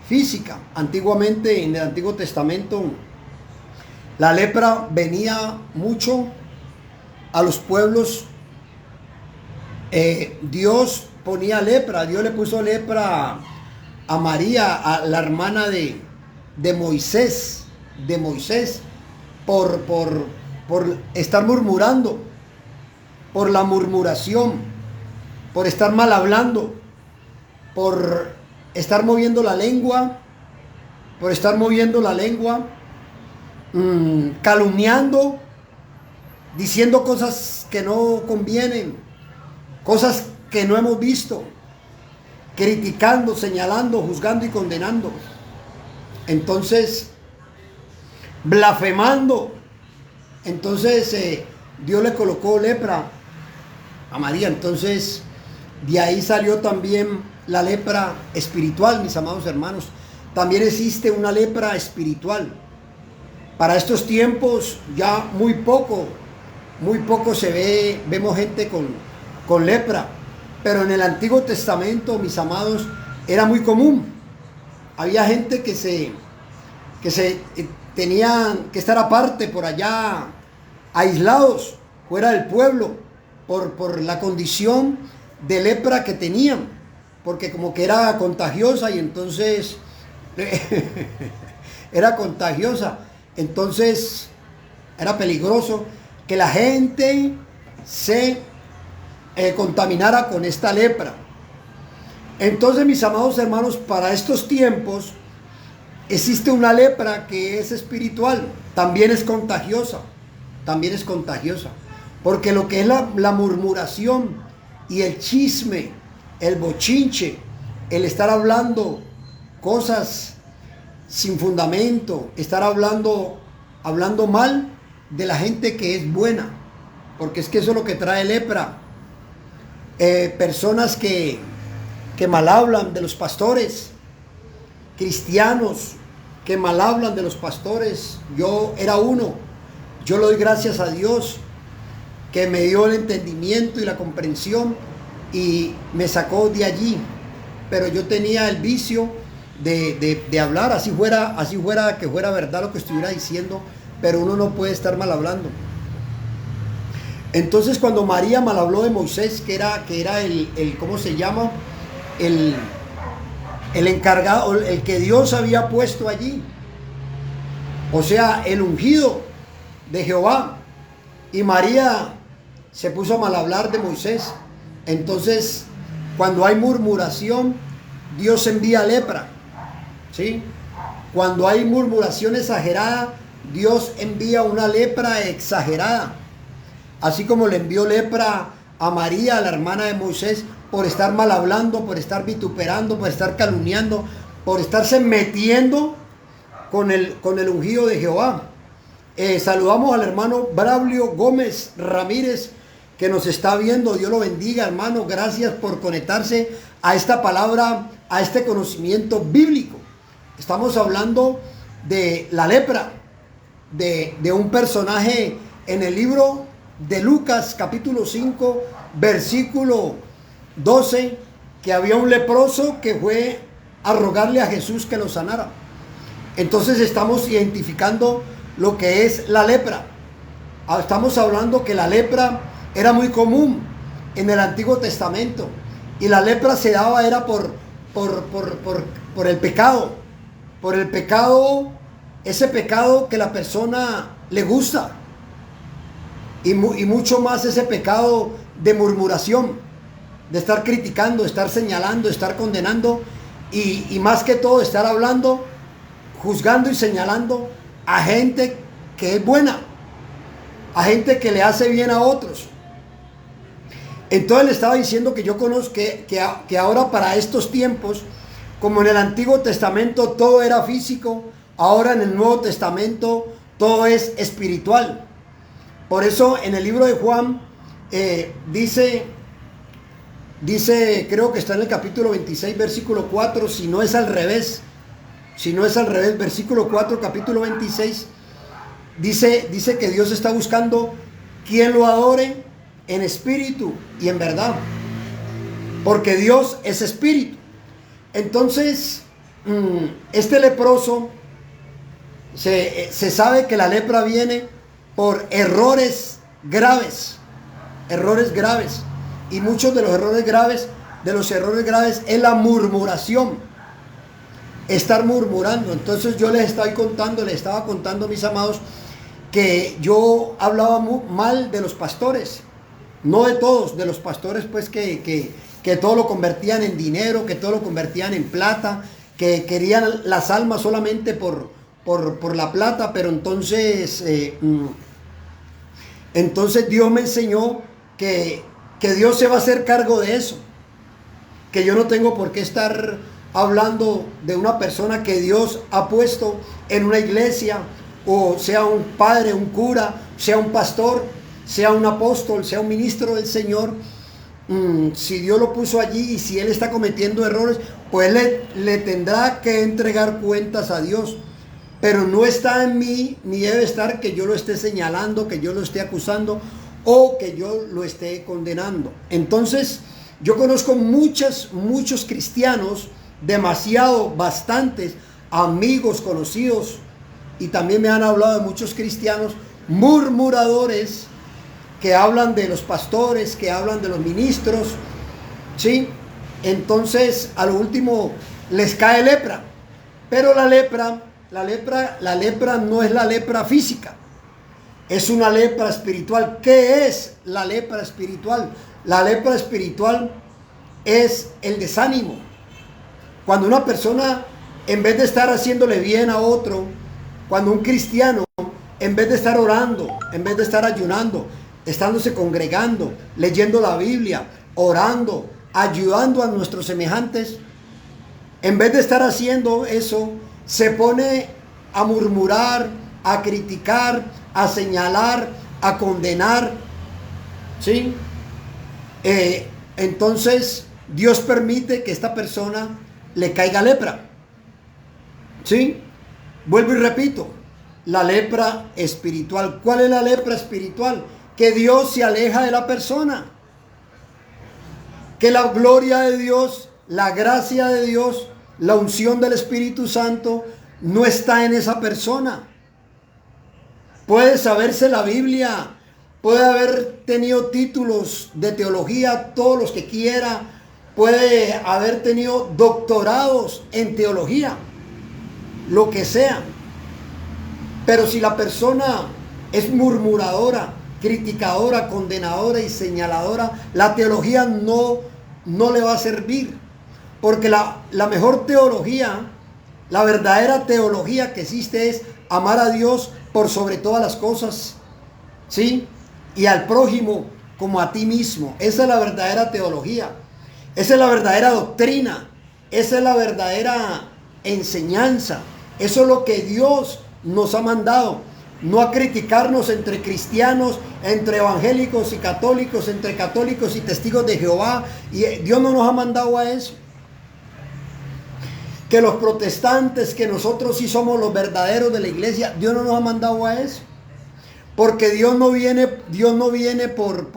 física. Antiguamente, en el Antiguo Testamento, la lepra venía mucho a los pueblos. Dios ponía lepra, Dios le puso lepra a María, a la hermana de Moisés, por estar murmurando, por la murmuración, por estar mal hablando, por estar moviendo la lengua, calumniando, diciendo cosas que no convienen, cosas que no hemos visto, criticando, señalando, juzgando y condenando. Entonces, blasfemando. Entonces Dios le colocó lepra a María. Entonces de ahí salió también la lepra espiritual, mis amados hermanos. También existe una lepra espiritual. Para estos tiempos ya muy poco vemos gente con lepra. Pero en el Antiguo Testamento, mis amados, era muy común. Había gente que tenían que estar aparte, por allá, aislados, fuera del pueblo, por la condición de lepra que tenían, porque como que era contagiosa, y entonces era contagiosa, entonces era peligroso que la gente se contaminara con esta lepra. Entonces, mis amados hermanos, para estos tiempos existe una lepra que es espiritual, también es contagiosa, porque lo que es la murmuración y el chisme, el bochinche, el estar hablando cosas sin fundamento, estar hablando mal de la gente que es buena, porque es que eso es lo que trae lepra. Personas que mal hablan de los pastores, cristianos que mal hablan de los pastores. Yo era uno. Yo le doy gracias a Dios que me dio el entendimiento y la comprensión y me sacó de allí. Pero yo tenía el vicio de hablar, así fuera que fuera verdad lo que estuviera diciendo, pero uno no puede estar mal hablando. Entonces cuando María mal habló de Moisés, que era el ¿cómo se llama? El encargado, el que Dios había puesto allí. O sea, el ungido de Jehová. Y María se puso a mal hablar de Moisés. Entonces, cuando hay murmuración, Dios envía lepra. ¿Sí? Cuando hay murmuración exagerada, Dios envía una lepra exagerada. Así como le envió lepra a María, la hermana de Moisés, por estar mal hablando, por estar vituperando, por estar calumniando, por estarse metiendo con el ungido de Jehová. Saludamos al hermano Braulio Gómez Ramírez, que nos está viendo. Dios lo bendiga, hermano. Gracias por conectarse a esta palabra, a este conocimiento bíblico. Estamos hablando de la lepra, de un personaje en el libro de Lucas, capítulo 5, versículo 12, que había un leproso que fue a rogarle a Jesús que lo sanara. Entonces estamos identificando lo que es la lepra. Estamos hablando que la lepra era muy común en el Antiguo Testamento, y la lepra se daba era por el pecado, ese pecado que la persona le gusta, y mucho más ese pecado de murmuración, de estar criticando, estar señalando, estar condenando, y más que todo estar hablando, juzgando y señalando a gente que es buena, a gente que le hace bien a otros. Entonces le estaba diciendo que yo conozco que ahora, para estos tiempos, como en el Antiguo Testamento todo era físico, ahora en el Nuevo Testamento todo es espiritual. Por eso en el libro de Juan dice, creo que está en el capítulo 26, versículo 4, si no es al revés, versículo 4, capítulo 26, dice que Dios está buscando quien lo adore en espíritu y en verdad, porque Dios es espíritu. Entonces, este leproso, se sabe que la lepra viene por errores graves, y muchos de los errores graves es la murmuración, estar murmurando. Entonces yo les estaba contando, mis amados, que yo hablaba mal de los pastores, no de todos, de los pastores, pues que todo lo convertían en dinero, que todo lo convertían en plata, que querían las almas solamente por la plata. Pero entonces Dios me enseñó que Dios se va a hacer cargo de eso, que yo no tengo por qué estar hablando de una persona que Dios ha puesto en una iglesia, o sea un padre, un cura, sea un pastor, sea un apóstol, sea un ministro del Señor. Si Dios lo puso allí y si él está cometiendo errores, pues le tendrá que entregar cuentas a Dios. Pero no está en mí, ni debe estar que yo lo esté señalando, que yo lo esté acusando o que yo lo esté condenando. Entonces, yo conozco muchos cristianos, bastantes amigos, conocidos, y también me han hablado de muchos cristianos murmuradores, que hablan de los pastores, que hablan de los ministros, ¿sí? Entonces, a lo último les cae lepra. Pero la lepra no es la lepra física, es una lepra espiritual. ¿Qué es la lepra espiritual? La lepra espiritual es el desánimo. Cuando una persona, en vez de estar haciéndole bien a otro, cuando un cristiano, en vez de estar orando, en vez de estar ayunando, estándose congregando, leyendo la Biblia, orando, ayudando a nuestros semejantes, en vez de estar haciendo eso, se pone a murmurar, a criticar, a señalar, a condenar, ¿sí? Entonces Dios permite que esta persona le caiga lepra, ¿sí? Vuelvo y repito, la lepra espiritual. ¿Cuál es la lepra espiritual? Que Dios se aleja de la persona, que la gloria de Dios, la gracia de Dios, la unción del Espíritu Santo no está en esa persona. puede saberse la Biblia, puede haber tenido títulos de teología, todos los que quiera, puede haber tenido doctorados en teología, lo que sea. Pero si la persona es murmuradora, criticadora, condenadora y señaladora, la teología no le va a servir. Porque la mejor teología, la verdadera teología que existe es amar a Dios por sobre todas las cosas, ¿sí? Y al prójimo como a ti mismo. Esa es la verdadera teología. Esa es la verdadera doctrina. Esa es la verdadera enseñanza. Eso es lo que Dios nos ha mandado. No a criticarnos entre cristianos, entre evangélicos y católicos, entre católicos y testigos de Jehová. Y Dios no nos ha mandado a eso. Que los protestantes, que nosotros sí somos los verdaderos de la iglesia, Dios no nos ha mandado a eso. Porque Dios no viene por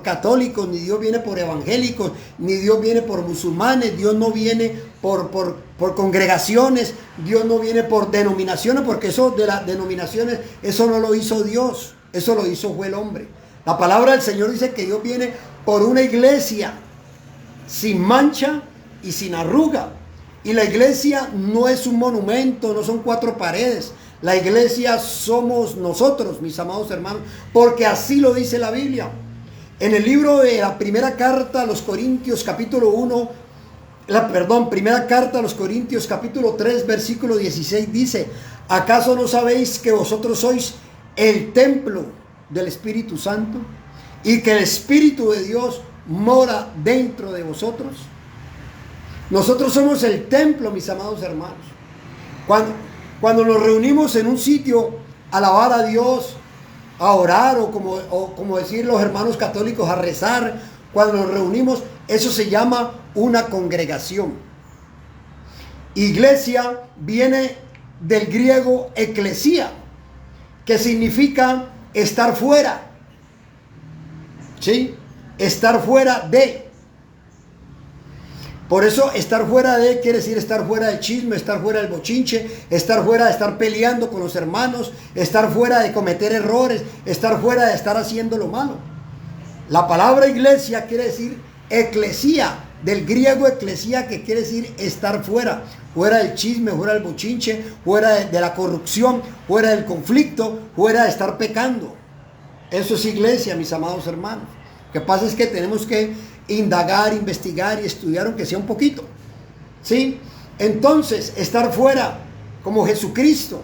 católicos, ni Dios viene por evangélicos, ni Dios viene por musulmanes, Dios no viene por congregaciones, Dios no viene por denominaciones, porque eso de las denominaciones, eso no lo hizo Dios, eso lo hizo fue el hombre. La palabra del Señor dice que Dios viene por una iglesia sin mancha y sin arruga. Y la iglesia no es un monumento, no son 4 paredes. La iglesia somos nosotros, mis amados hermanos, porque así lo dice la Biblia. En el libro de la primera carta a los Corintios, capítulo 1, primera carta a los Corintios, capítulo 3, versículo 16, dice: ¿acaso no sabéis que vosotros sois el templo del Espíritu Santo y que el Espíritu de Dios mora dentro de vosotros? Nosotros somos el templo, mis amados hermanos. Cuando nos reunimos en un sitio a alabar a Dios, a orar, o como decir los hermanos católicos, a rezar, cuando nos reunimos, eso se llama una congregación. Iglesia viene del griego eclesía, que significa estar fuera, ¿sí? Estar fuera de. Por eso estar fuera de quiere decir estar fuera del chisme, estar fuera del bochinche, estar fuera de estar peleando con los hermanos, estar fuera de cometer errores, estar fuera de estar haciendo lo malo. La palabra iglesia quiere decir eclesía, del griego eclesía, que quiere decir estar fuera, fuera del chisme, fuera del bochinche, fuera de la corrupción, fuera del conflicto, fuera de estar pecando. Eso es iglesia, mis amados hermanos. Lo que pasa es que tenemos que indagar, investigar y estudiar, aunque sea un poquito, ¿sí? Entonces, estar fuera como Jesucristo.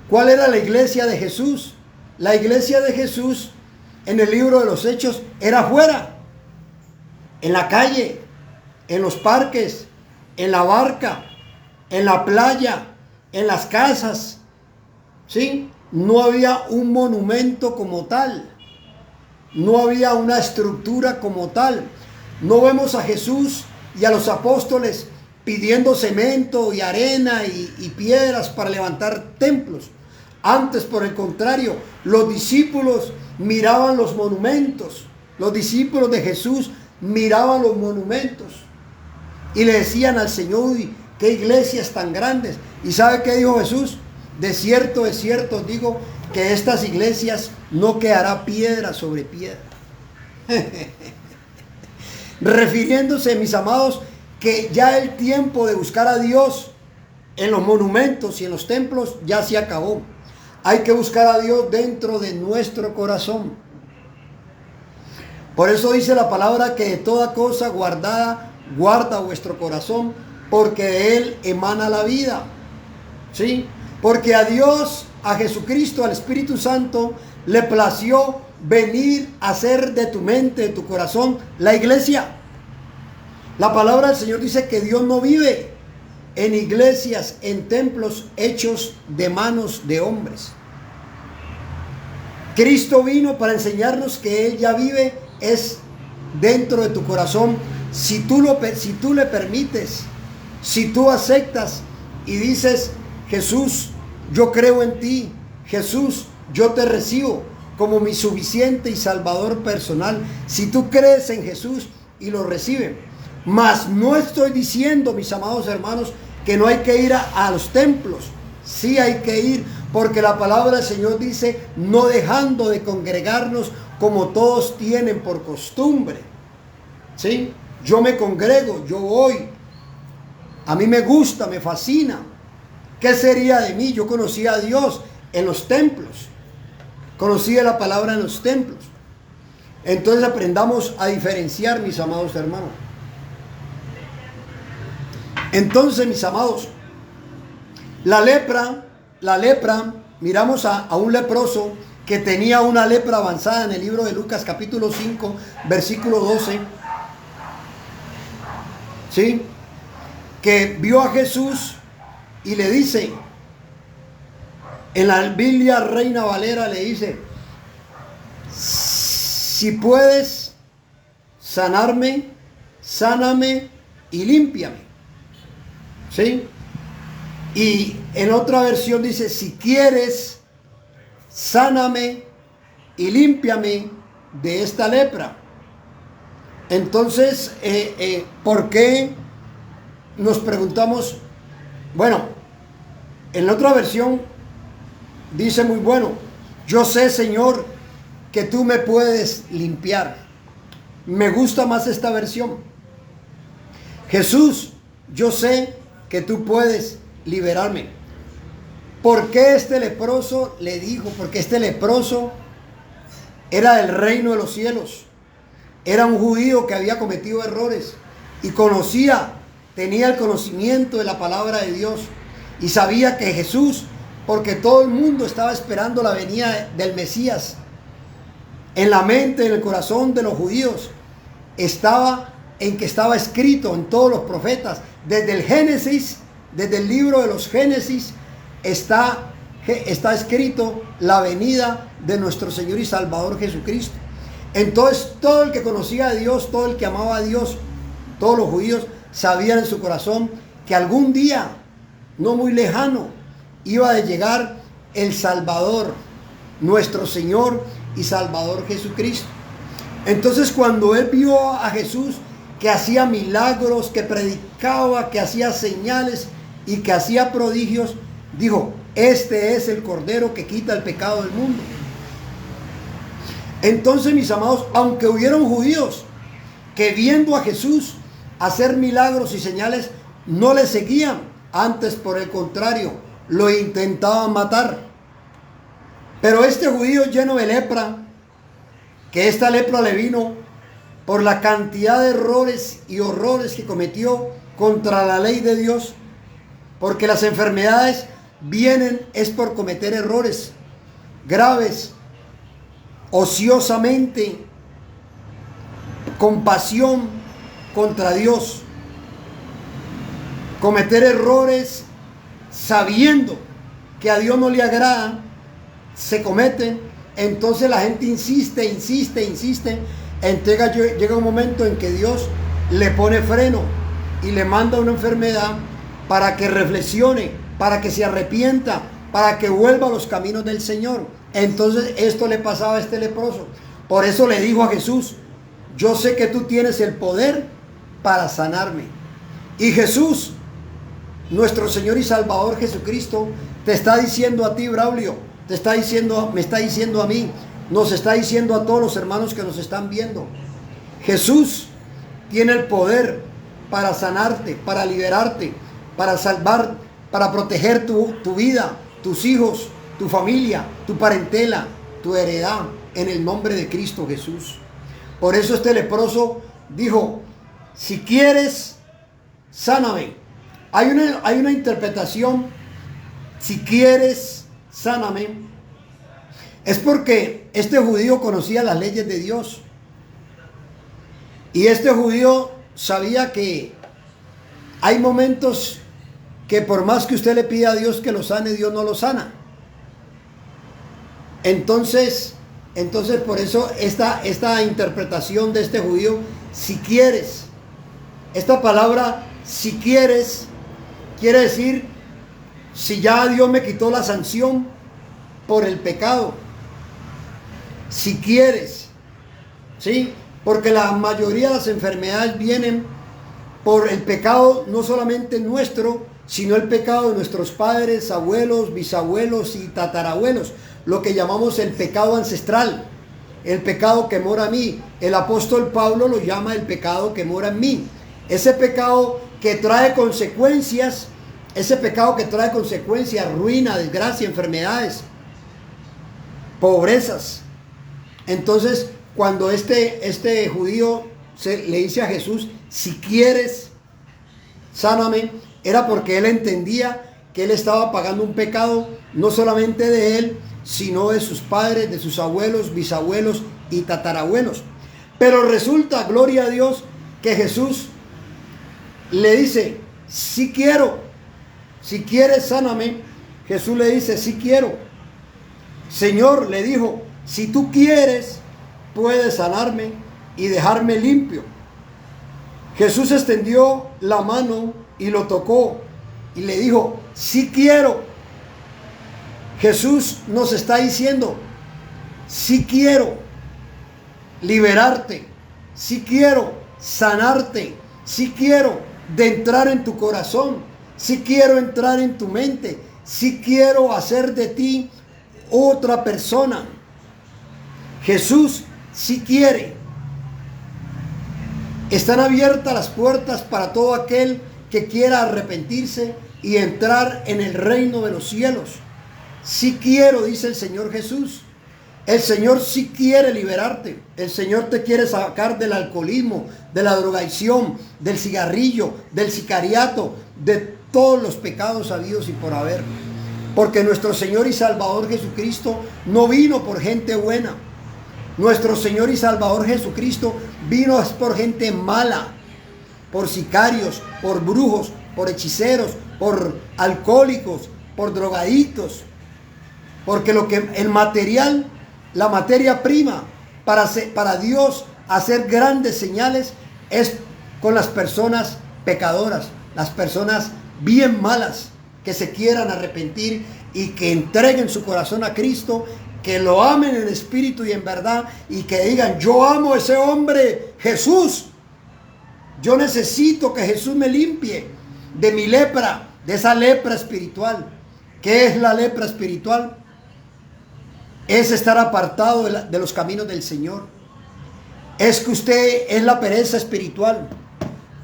¿Cuál era la iglesia de Jesús? La iglesia de Jesús en el libro de los Hechos era fuera, en la calle, en los parques, en la barca, en la playa, en las casas, ¿sí? No había un monumento como tal. No había una estructura como tal. No vemos a Jesús y a los apóstoles pidiendo cemento y arena y piedras para levantar templos. Antes, por el contrario, los discípulos miraban los monumentos. Los discípulos de Jesús miraban los monumentos y le decían al Señor: uy, qué iglesias tan grandes. ¿Y sabe qué dijo Jesús? De cierto os digo que estas iglesias no quedará piedra sobre piedra. Refiriéndose, mis amados, que ya el tiempo de buscar a Dios en los monumentos y en los templos ya se acabó. Hay que buscar a Dios dentro de nuestro corazón. Por eso dice la palabra que de toda cosa guardada, guarda vuestro corazón, porque de él emana la vida. ¿Sí? Porque a Dios, a Jesucristo, al Espíritu Santo, le plació venir a hacer de tu mente, de tu corazón, la iglesia. La palabra del Señor dice que Dios no vive en iglesias, en templos hechos de manos de hombres. Cristo vino para enseñarnos que Él ya vive, es dentro de tu corazón. Si tú le permites, si tú aceptas y dices: Jesús, yo creo en ti. Jesús, yo te recibo como mi suficiente y salvador personal. Si tú crees en Jesús y lo recibes. Mas no estoy diciendo, mis amados hermanos, que no hay que ir a los templos. Sí hay que ir, porque la palabra del Señor dice, no dejando de congregarnos como todos tienen por costumbre. ¿Sí? Yo me congrego, yo voy. A mí me gusta, me fascina. ¿Qué sería de mí? Yo conocía a Dios en los templos. Conocía la palabra en los templos. Entonces aprendamos a diferenciar, mis amados hermanos. Entonces, mis amados, la lepra, miramos a un leproso que tenía una lepra avanzada en el libro de Lucas capítulo 5, versículo 12. ¿Sí? Que vio a Jesús y le dice, en la Biblia Reina Valera le dice, si puedes sanarme, sáname y límpiame. ¿Sí? Y en otra versión dice, si quieres, sáname y límpiame de esta lepra. Entonces, ¿por qué nos preguntamos? Bueno, en la otra versión dice muy bueno, yo sé, Señor, que tú me puedes limpiar. Me gusta más esta versión. Jesús, yo sé que tú puedes liberarme. ¿Por qué este leproso le dijo? Porque este leproso era del reino de los cielos. Era un judío que había cometido errores y tenía el conocimiento de la palabra de Dios y sabía que Jesús, porque todo el mundo estaba esperando la venida del Mesías, en la mente, en el corazón de los judíos, estaba escrito en todos los profetas, desde el Génesis, desde el libro de los Génesis, está escrito la venida de nuestro Señor y Salvador Jesucristo. Entonces todo el que conocía a Dios, todo el que amaba a Dios, todos los judíos sabían en su corazón que algún día, no muy lejano, iba a llegar el Salvador, nuestro Señor y Salvador Jesucristo. Entonces cuando él vio a Jesús que hacía milagros, que predicaba, que hacía señales y que hacía prodigios, dijo, este es el Cordero que quita el pecado del mundo. Entonces, mis amados, aunque hubieron judíos que viendo a Jesús hacer milagros y señales, no le seguían, antes por el contrario, lo intentaban matar. Pero este judío lleno de lepra, que esta lepra le vino por la cantidad de errores y horrores que cometió contra la ley de Dios, porque las enfermedades vienen es por cometer errores graves, ociosamente, con pasión contra Dios, cometer errores sabiendo que a Dios no le agrada, se cometen. Entonces la gente insiste, llega un momento en que Dios le pone freno y le manda una enfermedad para que reflexione, para que se arrepienta, para que vuelva a los caminos del Señor. Entonces esto le pasaba a este leproso. Por eso le dijo a Jesús, yo sé que tú tienes el poder para sanarme. Y Jesús, nuestro Señor y Salvador Jesucristo, te está diciendo a ti, Braulio, me está diciendo a mí, nos está diciendo a todos los hermanos que nos están viendo. Jesús tiene el poder para sanarte, para liberarte, para salvar, para proteger tu vida, tus hijos, tu familia, tu parentela, tu heredad, en el nombre de Cristo Jesús. Por eso este leproso dijo, si quieres, sáname. Hay una interpretación, si quieres, sáname. Es porque este judío conocía las leyes de Dios. Y este judío sabía que hay momentos que por más que usted le pida a Dios que lo sane, Dios no lo sana. Entonces por eso esta interpretación de este judío, si quieres, esta palabra si quieres, quiere decir, si ya Dios me quitó la sanción por el pecado, si quieres, ¿sí? Porque la mayoría de las enfermedades vienen por el pecado, no solamente nuestro, sino el pecado de nuestros padres, abuelos, bisabuelos y tatarabuelos, lo que llamamos el pecado ancestral, el pecado que mora en mí. El apóstol Pablo lo llama el pecado que mora en mí. Ese pecado que trae consecuencias, ruina, desgracia, enfermedades, pobrezas. Entonces, cuando este judío le dice a Jesús, si quieres, sáname, era porque él entendía que él estaba pagando un pecado, no solamente de él, sino de sus padres, de sus abuelos, bisabuelos y tatarabuelos. Pero resulta, gloria a Dios, que Jesús le dice, si quiero, si quieres, sáname. Jesús le dice, si quiero. Señor, le dijo, si tú quieres, puedes sanarme y dejarme limpio. Jesús extendió la mano y lo tocó y le dijo, si quiero. Jesús nos está diciendo, si quiero liberarte, si quiero sanarte, si quiero de entrar en tu corazón, si quiero entrar en tu mente, si quiero hacer de ti otra persona. Jesús si quiere. Están abiertas las puertas para todo aquel que quiera arrepentirse y entrar en el reino de los cielos. Si quiero, dice el Señor Jesús. El Señor sí quiere liberarte. El Señor te quiere sacar del alcoholismo, de la drogadicción, del cigarrillo, del sicariato, de todos los pecados habidos y por haber. Porque nuestro Señor y Salvador Jesucristo no vino por gente buena. Nuestro Señor y Salvador Jesucristo vino por gente mala, por sicarios, por brujos, por hechiceros, por alcohólicos, por drogadictos. Porque el material, la materia prima para Dios hacer grandes señales es con las personas pecadoras, las personas bien malas que se quieran arrepentir y que entreguen su corazón a Cristo, que lo amen en espíritu y en verdad y que digan, yo amo a ese hombre, Jesús. Yo necesito que Jesús me limpie de mi lepra, de esa lepra espiritual. ¿Qué es la lepra espiritual? Es estar apartado de los caminos del Señor. Es que usted es la pereza espiritual.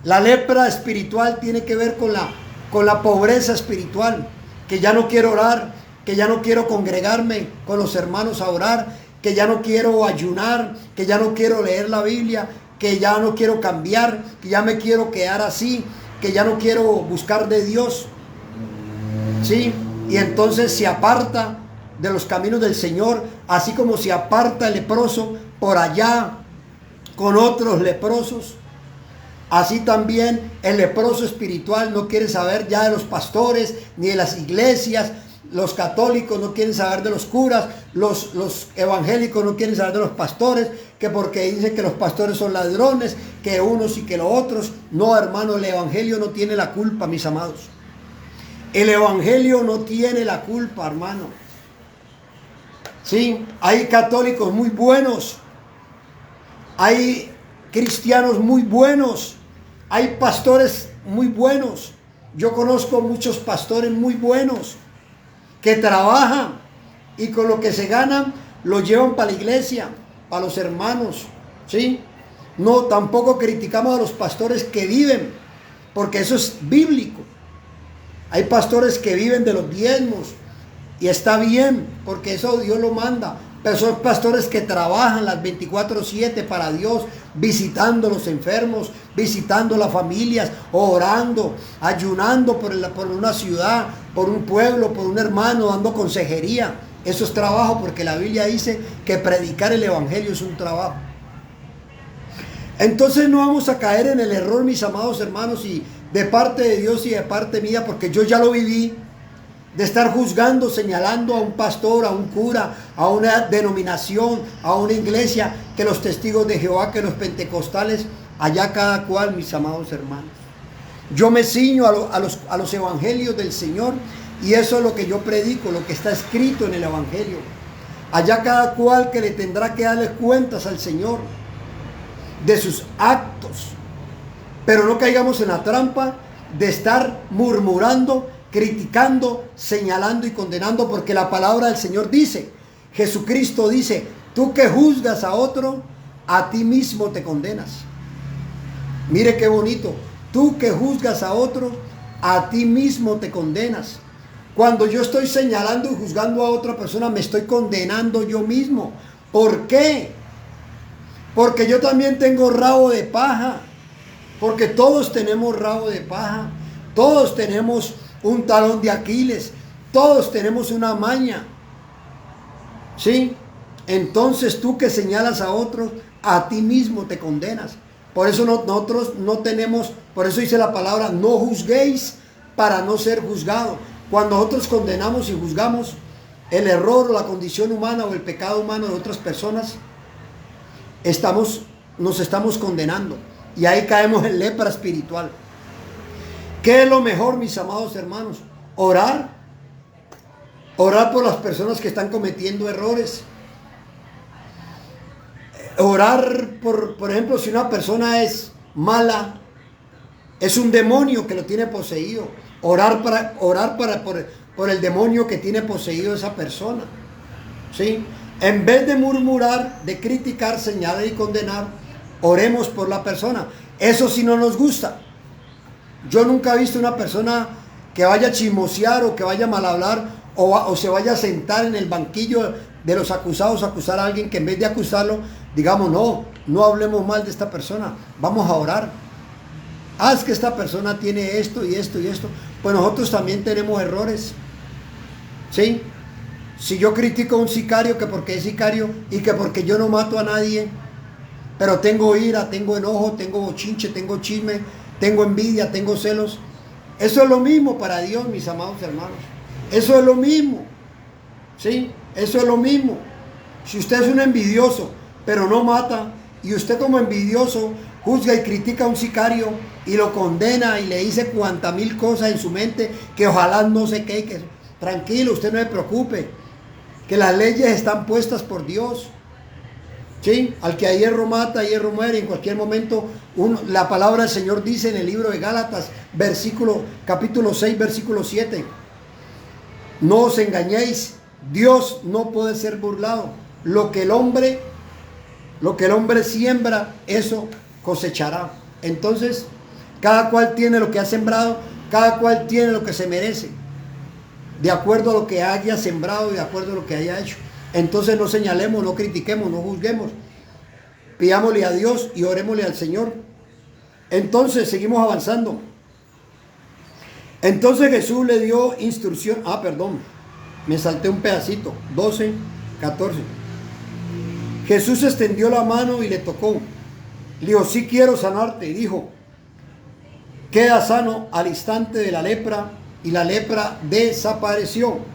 La lepra espiritual tiene que ver con la pobreza espiritual, que ya no quiero orar, que ya no quiero congregarme con los hermanos a orar, que ya no quiero ayunar, que ya no quiero leer la Biblia, que ya no quiero cambiar, que ya me quiero quedar así, que ya no quiero buscar de Dios. ¿Sí? Y entonces se aparta de los caminos del Señor, así como se aparta el leproso por allá con otros leprosos. Así también el leproso espiritual no quiere saber ya de los pastores ni de las iglesias. Los católicos no quieren saber de los curas, los evangélicos no quieren saber de los pastores, que porque dicen que los pastores son ladrones, que unos y que los otros. No, hermano, el evangelio no tiene la culpa, mis amados. El evangelio no tiene la culpa, hermano. Sí, hay católicos muy buenos, hay cristianos muy buenos, hay pastores muy buenos. Yo conozco muchos pastores muy buenos que trabajan y con lo que se ganan lo llevan para la iglesia, para los hermanos, ¿sí? No, tampoco criticamos a los pastores que viven, porque eso es bíblico. Hay pastores que viven de los diezmos y está bien, porque eso Dios lo manda. Pero son pastores que trabajan las 24/7 para Dios, visitando a los enfermos, visitando a las familias, orando, ayunando por una ciudad, por un pueblo, por un hermano, dando consejería. Eso es trabajo, porque la Biblia dice que predicar el evangelio es un trabajo. Entonces no vamos a caer en el error, mis amados hermanos, y de parte de Dios y de parte mía, porque yo ya lo viví, de estar juzgando, señalando a un pastor, a un cura, a una denominación, a una iglesia, que los testigos de Jehová, que los pentecostales, allá cada cual, mis amados hermanos. Yo me ciño a los evangelios del Señor, y eso es lo que yo predico, lo que está escrito en el evangelio. Allá cada cual que le tendrá que darle cuentas al Señor de sus actos. Pero no caigamos en la trampa de estar murmurando, criticando, señalando y condenando, porque la palabra del Señor dice, Jesucristo dice, tú que juzgas a otro, a ti mismo te condenas. Mire qué bonito, tú que juzgas a otro, a ti mismo te condenas. Cuando yo estoy señalando y juzgando a otra persona, me estoy condenando yo mismo. ¿Por qué? Porque yo también tengo rabo de paja. Porque todos tenemos rabo de paja. Todos tenemos un talón de Aquiles. Todos tenemos una maña. ¿Sí? Entonces tú que señalas a otros, a ti mismo te condenas. Por eso nosotros no tenemos, por eso dice la palabra, no juzguéis para no ser juzgados. Cuando nosotros condenamos y juzgamos el error o la condición humana o el pecado humano de otras personas, nos estamos condenando. Y ahí caemos en lepra espiritual. ¿Qué es lo mejor, mis amados hermanos? Orar. Orar por las personas que están cometiendo errores. Orar por ejemplo, si una persona es mala, es un demonio que lo tiene poseído. Orar por el demonio que tiene poseído esa persona. ¿Sí? En vez de murmurar, de criticar, señalar y condenar, oremos por la persona. Eso sí no nos gusta. Yo nunca he visto una persona que vaya a chismosear o que vaya a mal hablar o se vaya a sentar en el banquillo de los acusados a acusar a alguien, que en vez de acusarlo, digamos, no hablemos mal de esta persona, vamos a orar. Es que esta persona tiene esto y esto y esto. Pues nosotros también tenemos errores. ¿Sí? Si yo critico a un sicario que porque es sicario y que porque yo no mato a nadie, pero tengo ira, tengo enojo, tengo bochinche, tengo chisme, tengo envidia, tengo celos, eso es lo mismo para Dios, mis amados hermanos. Eso es lo mismo. ¿Sí? Eso es lo mismo. Si usted es un envidioso, pero no mata, y usted como envidioso juzga y critica a un sicario y lo condena y le dice cuanta mil cosas en su mente, que ojalá no se quede, tranquilo, usted no se preocupe, que las leyes están puestas por Dios. ¿Sí? Al que a hierro mata, a hierro muere. En cualquier momento, la palabra del Señor dice en el libro de Gálatas, capítulo 6, versículo 7, no os engañéis, Dios no puede ser burlado. Lo que el hombre siembra, eso cosechará. Entonces, cada cual tiene lo que ha sembrado, cada cual tiene lo que se merece, de acuerdo a lo que haya sembrado y de acuerdo a lo que haya hecho. Entonces no señalemos, no critiquemos, no juzguemos. Pidámosle a Dios y orémosle al Señor. Entonces seguimos avanzando. Entonces Jesús le dio instrucción. Me salté un pedacito. 12, 14. Jesús extendió la mano y le tocó. Le dijo, sí quiero sanarte. Y dijo, queda sano al instante de la lepra, y la lepra desapareció.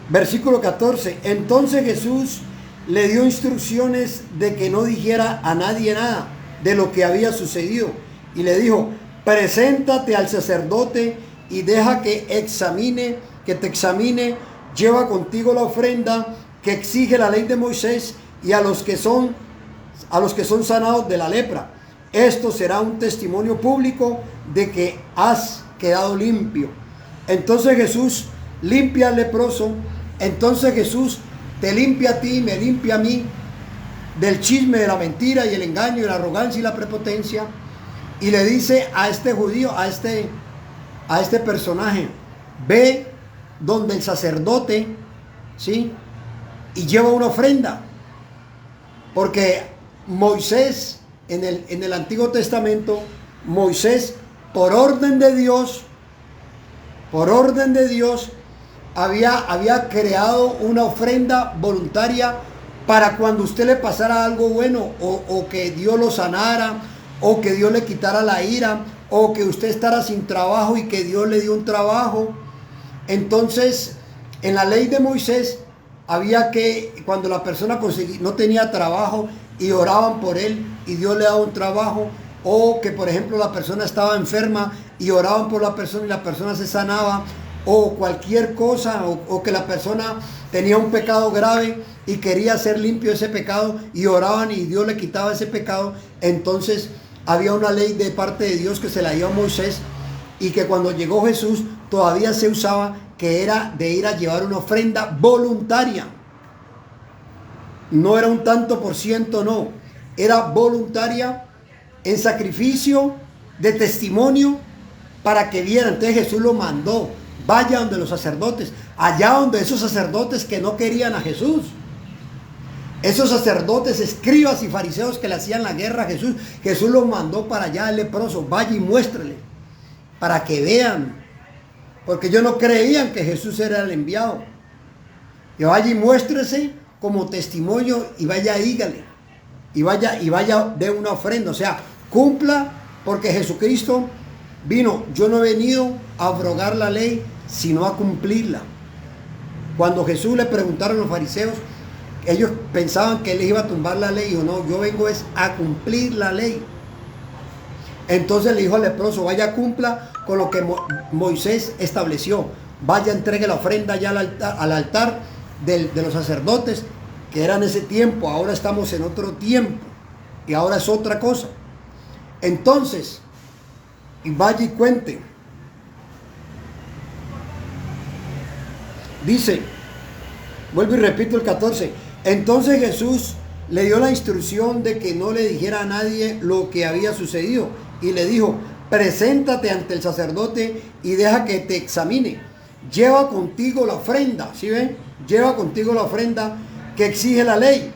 Versículo 14. Entonces Jesús le dio instrucciones de que no dijera a nadie nada de lo que había sucedido. Y le dijo, preséntate al sacerdote y deja que te examine, lleva contigo la ofrenda que exige la ley de Moisés y a los que son sanados de la lepra. Esto será un testimonio público de que has quedado limpio. Entonces Jesús limpia al leproso. Entonces Jesús te limpia a ti, me limpia a mí del chisme, de la mentira y el engaño y la arrogancia y la prepotencia. Y le dice a este judío, a este personaje, ve donde el sacerdote, ¿sí? Y lleva una ofrenda. Porque Moisés, en el Antiguo Testamento, Moisés, por orden de Dios, había creado una ofrenda voluntaria para cuando usted le pasara algo bueno, o que Dios lo sanara, o que Dios le quitara la ira, o que usted estara sin trabajo y que Dios le dio un trabajo. Entonces, en la ley de Moisés, había que, cuando la persona no tenía trabajo y oraban por él y Dios le daba un trabajo, o que por ejemplo la persona estaba enferma y oraban por la persona y la persona se sanaba, o cualquier cosa, o que la persona tenía un pecado grave y quería ser limpio de ese pecado y oraban y Dios le quitaba ese pecado. Entonces había una ley de parte de Dios que se la dio a Moisés y que cuando llegó Jesús todavía se usaba, que era de ir a llevar una ofrenda voluntaria. No era un tanto por ciento, no. Era voluntaria en sacrificio de testimonio para que vieran. Entonces Jesús lo mandó. Vaya donde los sacerdotes, allá donde esos sacerdotes que no querían a Jesús. Esos sacerdotes, escribas y fariseos que le hacían la guerra a Jesús. Jesús los mandó para allá al leproso. Vaya y muéstrele. Para que vean. Porque ellos no creían que Jesús era el enviado. Y vaya y muéstrese como testimonio y vaya, dígale. Y vaya de una ofrenda. O sea, cumpla, porque Jesucristo vino. Yo no he venido a abrogar la ley, sino a cumplirla. Cuando Jesús le preguntaron a los fariseos, ellos pensaban que él les iba a tumbar la ley. Dijo, no, yo vengo es a cumplir la ley. Entonces le dijo al leproso, vaya, cumpla con lo que Moisés estableció. Vaya, entregue la ofrenda ya al altar de los sacerdotes, que era en ese tiempo. Ahora estamos en otro tiempo y ahora es otra cosa. Entonces, y vaya y cuente. Dice, vuelvo y repito el 14. Entonces Jesús le dio la instrucción de que no le dijera a nadie lo que había sucedido. Y le dijo, preséntate ante el sacerdote y deja que te examine. Lleva contigo la ofrenda, ¿sí ven? Lleva contigo la ofrenda que exige la ley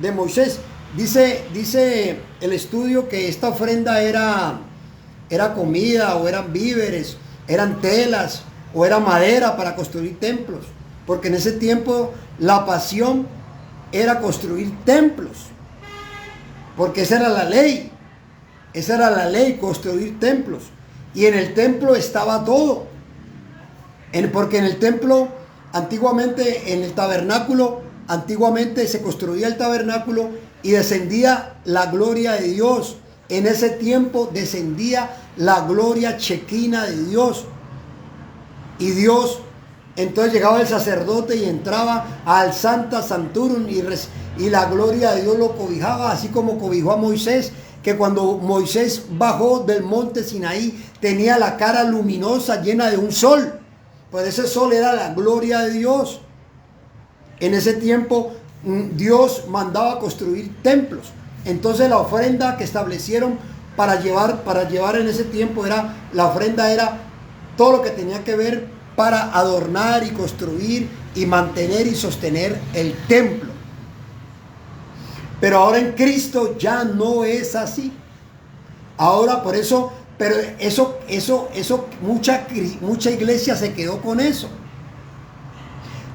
de Moisés. Dice el estudio que esta ofrenda era comida, o eran víveres, eran telas, o era madera para construir templos. Porque en ese tiempo la pasión era construir templos. Porque esa era la ley. Esa era la ley, construir templos. Y en el templo estaba todo. Porque en el templo, antiguamente, en el tabernáculo, antiguamente se construía el tabernáculo y descendía la gloria de Dios. En ese tiempo descendía la gloria chequina de Dios. Y Dios, entonces llegaba el sacerdote y entraba al Santa Santurum y la gloria de Dios lo cobijaba, así como cobijó a Moisés, que cuando Moisés bajó del monte Sinaí tenía la cara luminosa, llena de un sol. Pues ese sol era la gloria de Dios. En ese tiempo Dios mandaba construir templos. Entonces la ofrenda que establecieron para llevar en ese tiempo la ofrenda era todo lo que tenía que ver para adornar y construir y mantener y sostener el templo. Pero ahora en Cristo ya no es así. Ahora por eso, pero eso mucha iglesia se quedó con eso.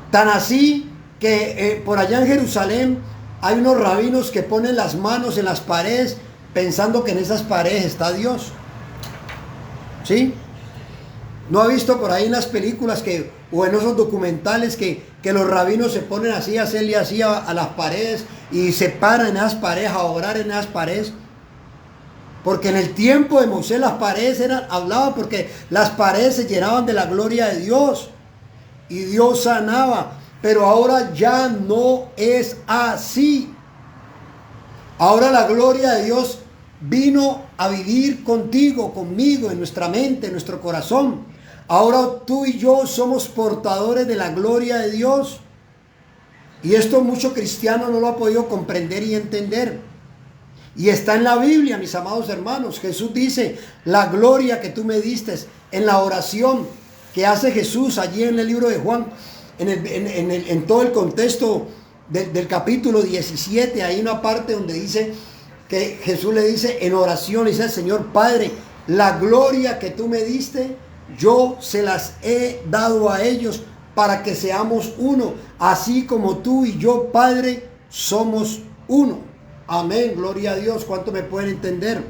Tan así que por allá en Jerusalén hay unos rabinos que ponen las manos en las paredes pensando que en esas paredes está Dios. ¿Sí? ¿No ha visto por ahí en las películas o en esos documentales que los rabinos se ponen así, a hacerle así a las paredes y se paran en esas paredes a orar en esas paredes? Porque en el tiempo de Moisés las paredes hablaban, porque las paredes se llenaban de la gloria de Dios y Dios sanaba. Pero ahora ya no es así. Ahora la gloria de Dios vino a vivir contigo, conmigo, en nuestra mente, en nuestro corazón. Ahora tú y yo somos portadores de la gloria de Dios. Y esto mucho cristiano no lo ha podido comprender y entender. Y está en la Biblia, mis amados hermanos. Jesús dice, la gloria que tú me diste, en la oración que hace Jesús allí en el libro de Juan, en todo el contexto del capítulo 17, hay una parte donde dice que Jesús le dice en oración, le dice al Señor, Padre, la gloria que tú me diste, yo se las he dado a ellos para que seamos uno, así como tú y yo, Padre, somos uno. Amén, gloria a Dios. ¿Cuánto me pueden entender?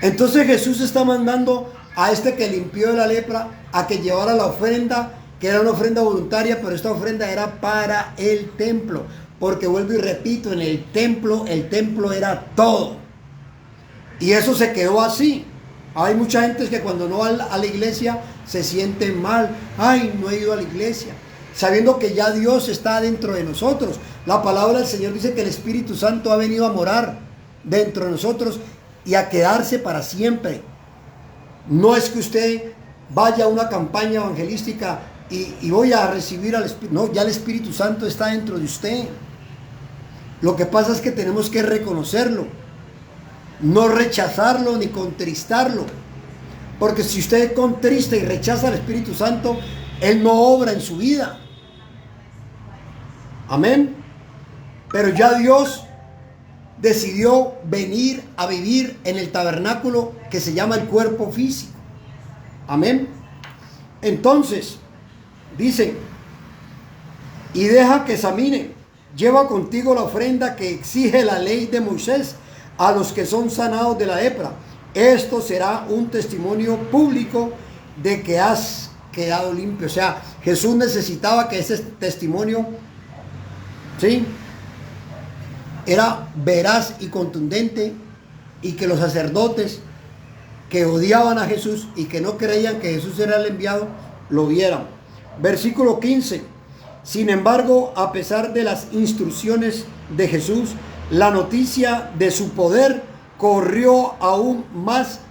Entonces Jesús está mandando a este que limpió de la lepra a que llevara la ofrenda, que era una ofrenda voluntaria, pero esta ofrenda era para el templo. Porque vuelvo y repito, en el templo era todo. Y eso se quedó así. Hay mucha gente que cuando no va a la iglesia se sienten mal. Ay, no he ido a la iglesia. Sabiendo que ya Dios está dentro de nosotros. La palabra del Señor dice que el Espíritu Santo ha venido a morar dentro de nosotros y a quedarse para siempre. No es que usted vaya a una campaña evangelística y voy a recibir al Espíritu. No, ya el Espíritu Santo está dentro de usted. Lo que pasa es que tenemos que reconocerlo, no rechazarlo ni contristarlo. Porque si usted contrista y rechaza al Espíritu Santo, Él no obra en su vida. Amén. Pero ya Dios decidió venir a vivir en el tabernáculo que se llama el cuerpo físico. Amén. Entonces, dice, y deja que examine, lleva contigo la ofrenda que exige la ley de Moisés a los que son sanados de la lepra. Esto será un testimonio público de que has quedado limpio. O sea, Jesús necesitaba que ese testimonio, ¿sí?, era veraz y contundente, y que los sacerdotes que odiaban a Jesús y que no creían que Jesús era el enviado, lo vieran. Versículo 15. Sin embargo, a pesar de las instrucciones de Jesús, la noticia de su poder corrió aún más,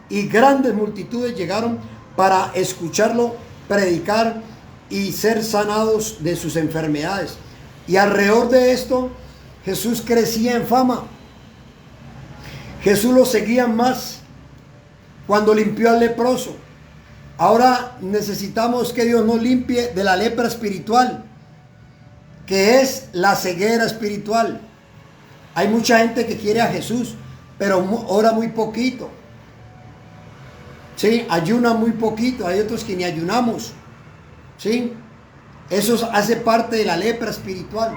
y grandes multitudes llegaron para escucharlo predicar y ser sanados de sus enfermedades. Y alrededor de esto, Jesús crecía en fama. Jesús lo seguía más cuando limpió al leproso. Ahora necesitamos que Dios nos limpie de la lepra espiritual, que es la ceguera espiritual. Hay mucha gente que quiere a Jesús, pero ora muy poquito. Sí, ayuna muy poquito. Hay otros que ni ayunamos. Sí, eso hace parte de la lepra espiritual.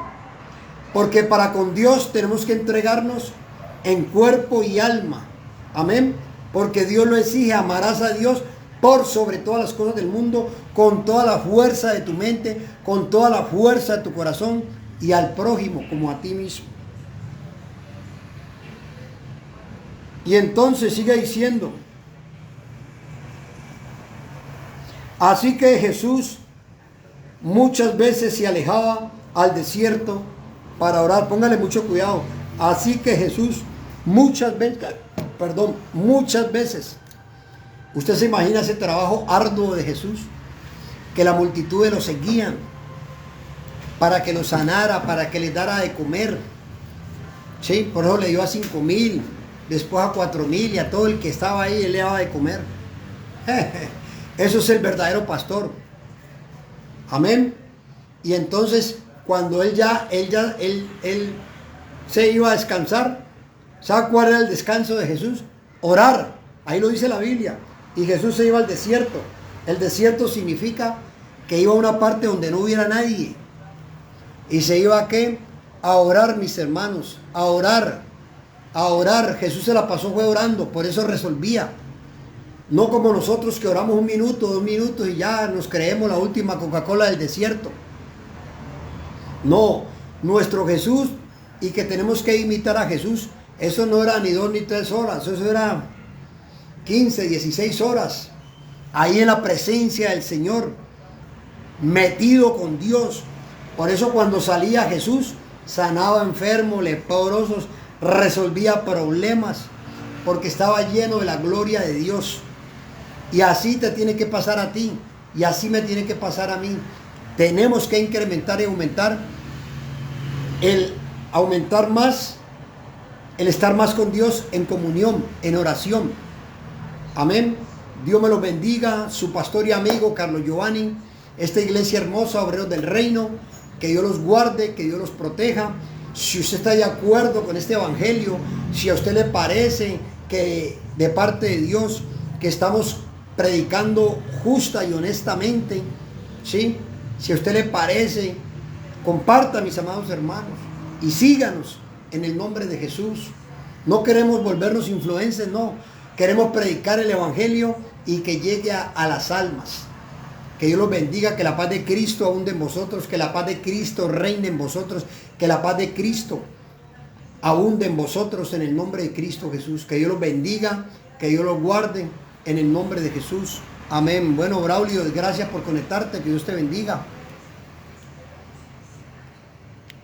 Porque para con Dios tenemos que entregarnos en cuerpo y alma. Amén. Porque Dios lo exige. Amarás a Dios por sobre todas las cosas del mundo, con toda la fuerza de tu mente, con toda la fuerza de tu corazón, y al prójimo como a ti mismo. Y entonces sigue diciendo, así que Jesús muchas veces se alejaba al desierto para orar. Póngale mucho cuidado. Así que Jesús muchas veces. Usted se imagina ese trabajo arduo de Jesús, que la multitud lo seguían para que lo sanara, para que les dara de comer. Sí, por eso le dio a 5,000, después a 4,000, y a todo el que estaba ahí él le daba de comer. Eso es el verdadero pastor. Amén. Y entonces cuando él se iba a descansar, ¿sabe cuál era el descanso de Jesús? Orar. Ahí lo dice la Biblia. Y Jesús se iba al desierto. El desierto significa que iba a una parte donde no hubiera nadie. Y se iba ¿a qué? A orar, mis hermanos. A orar. A orar. Jesús se la pasó fue orando. Por eso resolvía. No como nosotros que oramos 1 minuto, 2 minutos y ya nos creemos la última Coca-Cola del desierto. No. Nuestro Jesús, y que tenemos que imitar a Jesús, eso no era ni 2 ni 3 horas. Eso era 15, 16 horas, ahí en la presencia del Señor, metido con Dios. Por eso cuando salía Jesús, sanaba enfermos, leprosos, resolvía problemas, porque estaba lleno de la gloria de Dios. Y así te tiene que pasar a ti, y así me tiene que pasar a mí. Tenemos que incrementar y aumentar más, el estar más con Dios en comunión, en oración. Amén. Dios me los bendiga. Su pastor y amigo Carlos Giovanni. Esta iglesia hermosa, Obreros del Reino. Que Dios los guarde, que Dios los proteja. Si usted está de acuerdo con este evangelio, si a usted le parece que de parte de Dios que estamos predicando justa y honestamente, ¿sí? Si a usted le parece, comparta, mis amados hermanos, y síganos en el nombre de Jesús. No queremos volvernos influencers, no. Queremos predicar el evangelio y que llegue a las almas. Que Dios los bendiga, que la paz de Cristo abunde en vosotros, que la paz de Cristo reine en vosotros, que la paz de Cristo abunde en vosotros en el nombre de Cristo Jesús. Que Dios los bendiga, que Dios los guarde en el nombre de Jesús. Amén. Bueno, Braulio, gracias por conectarte, que Dios te bendiga.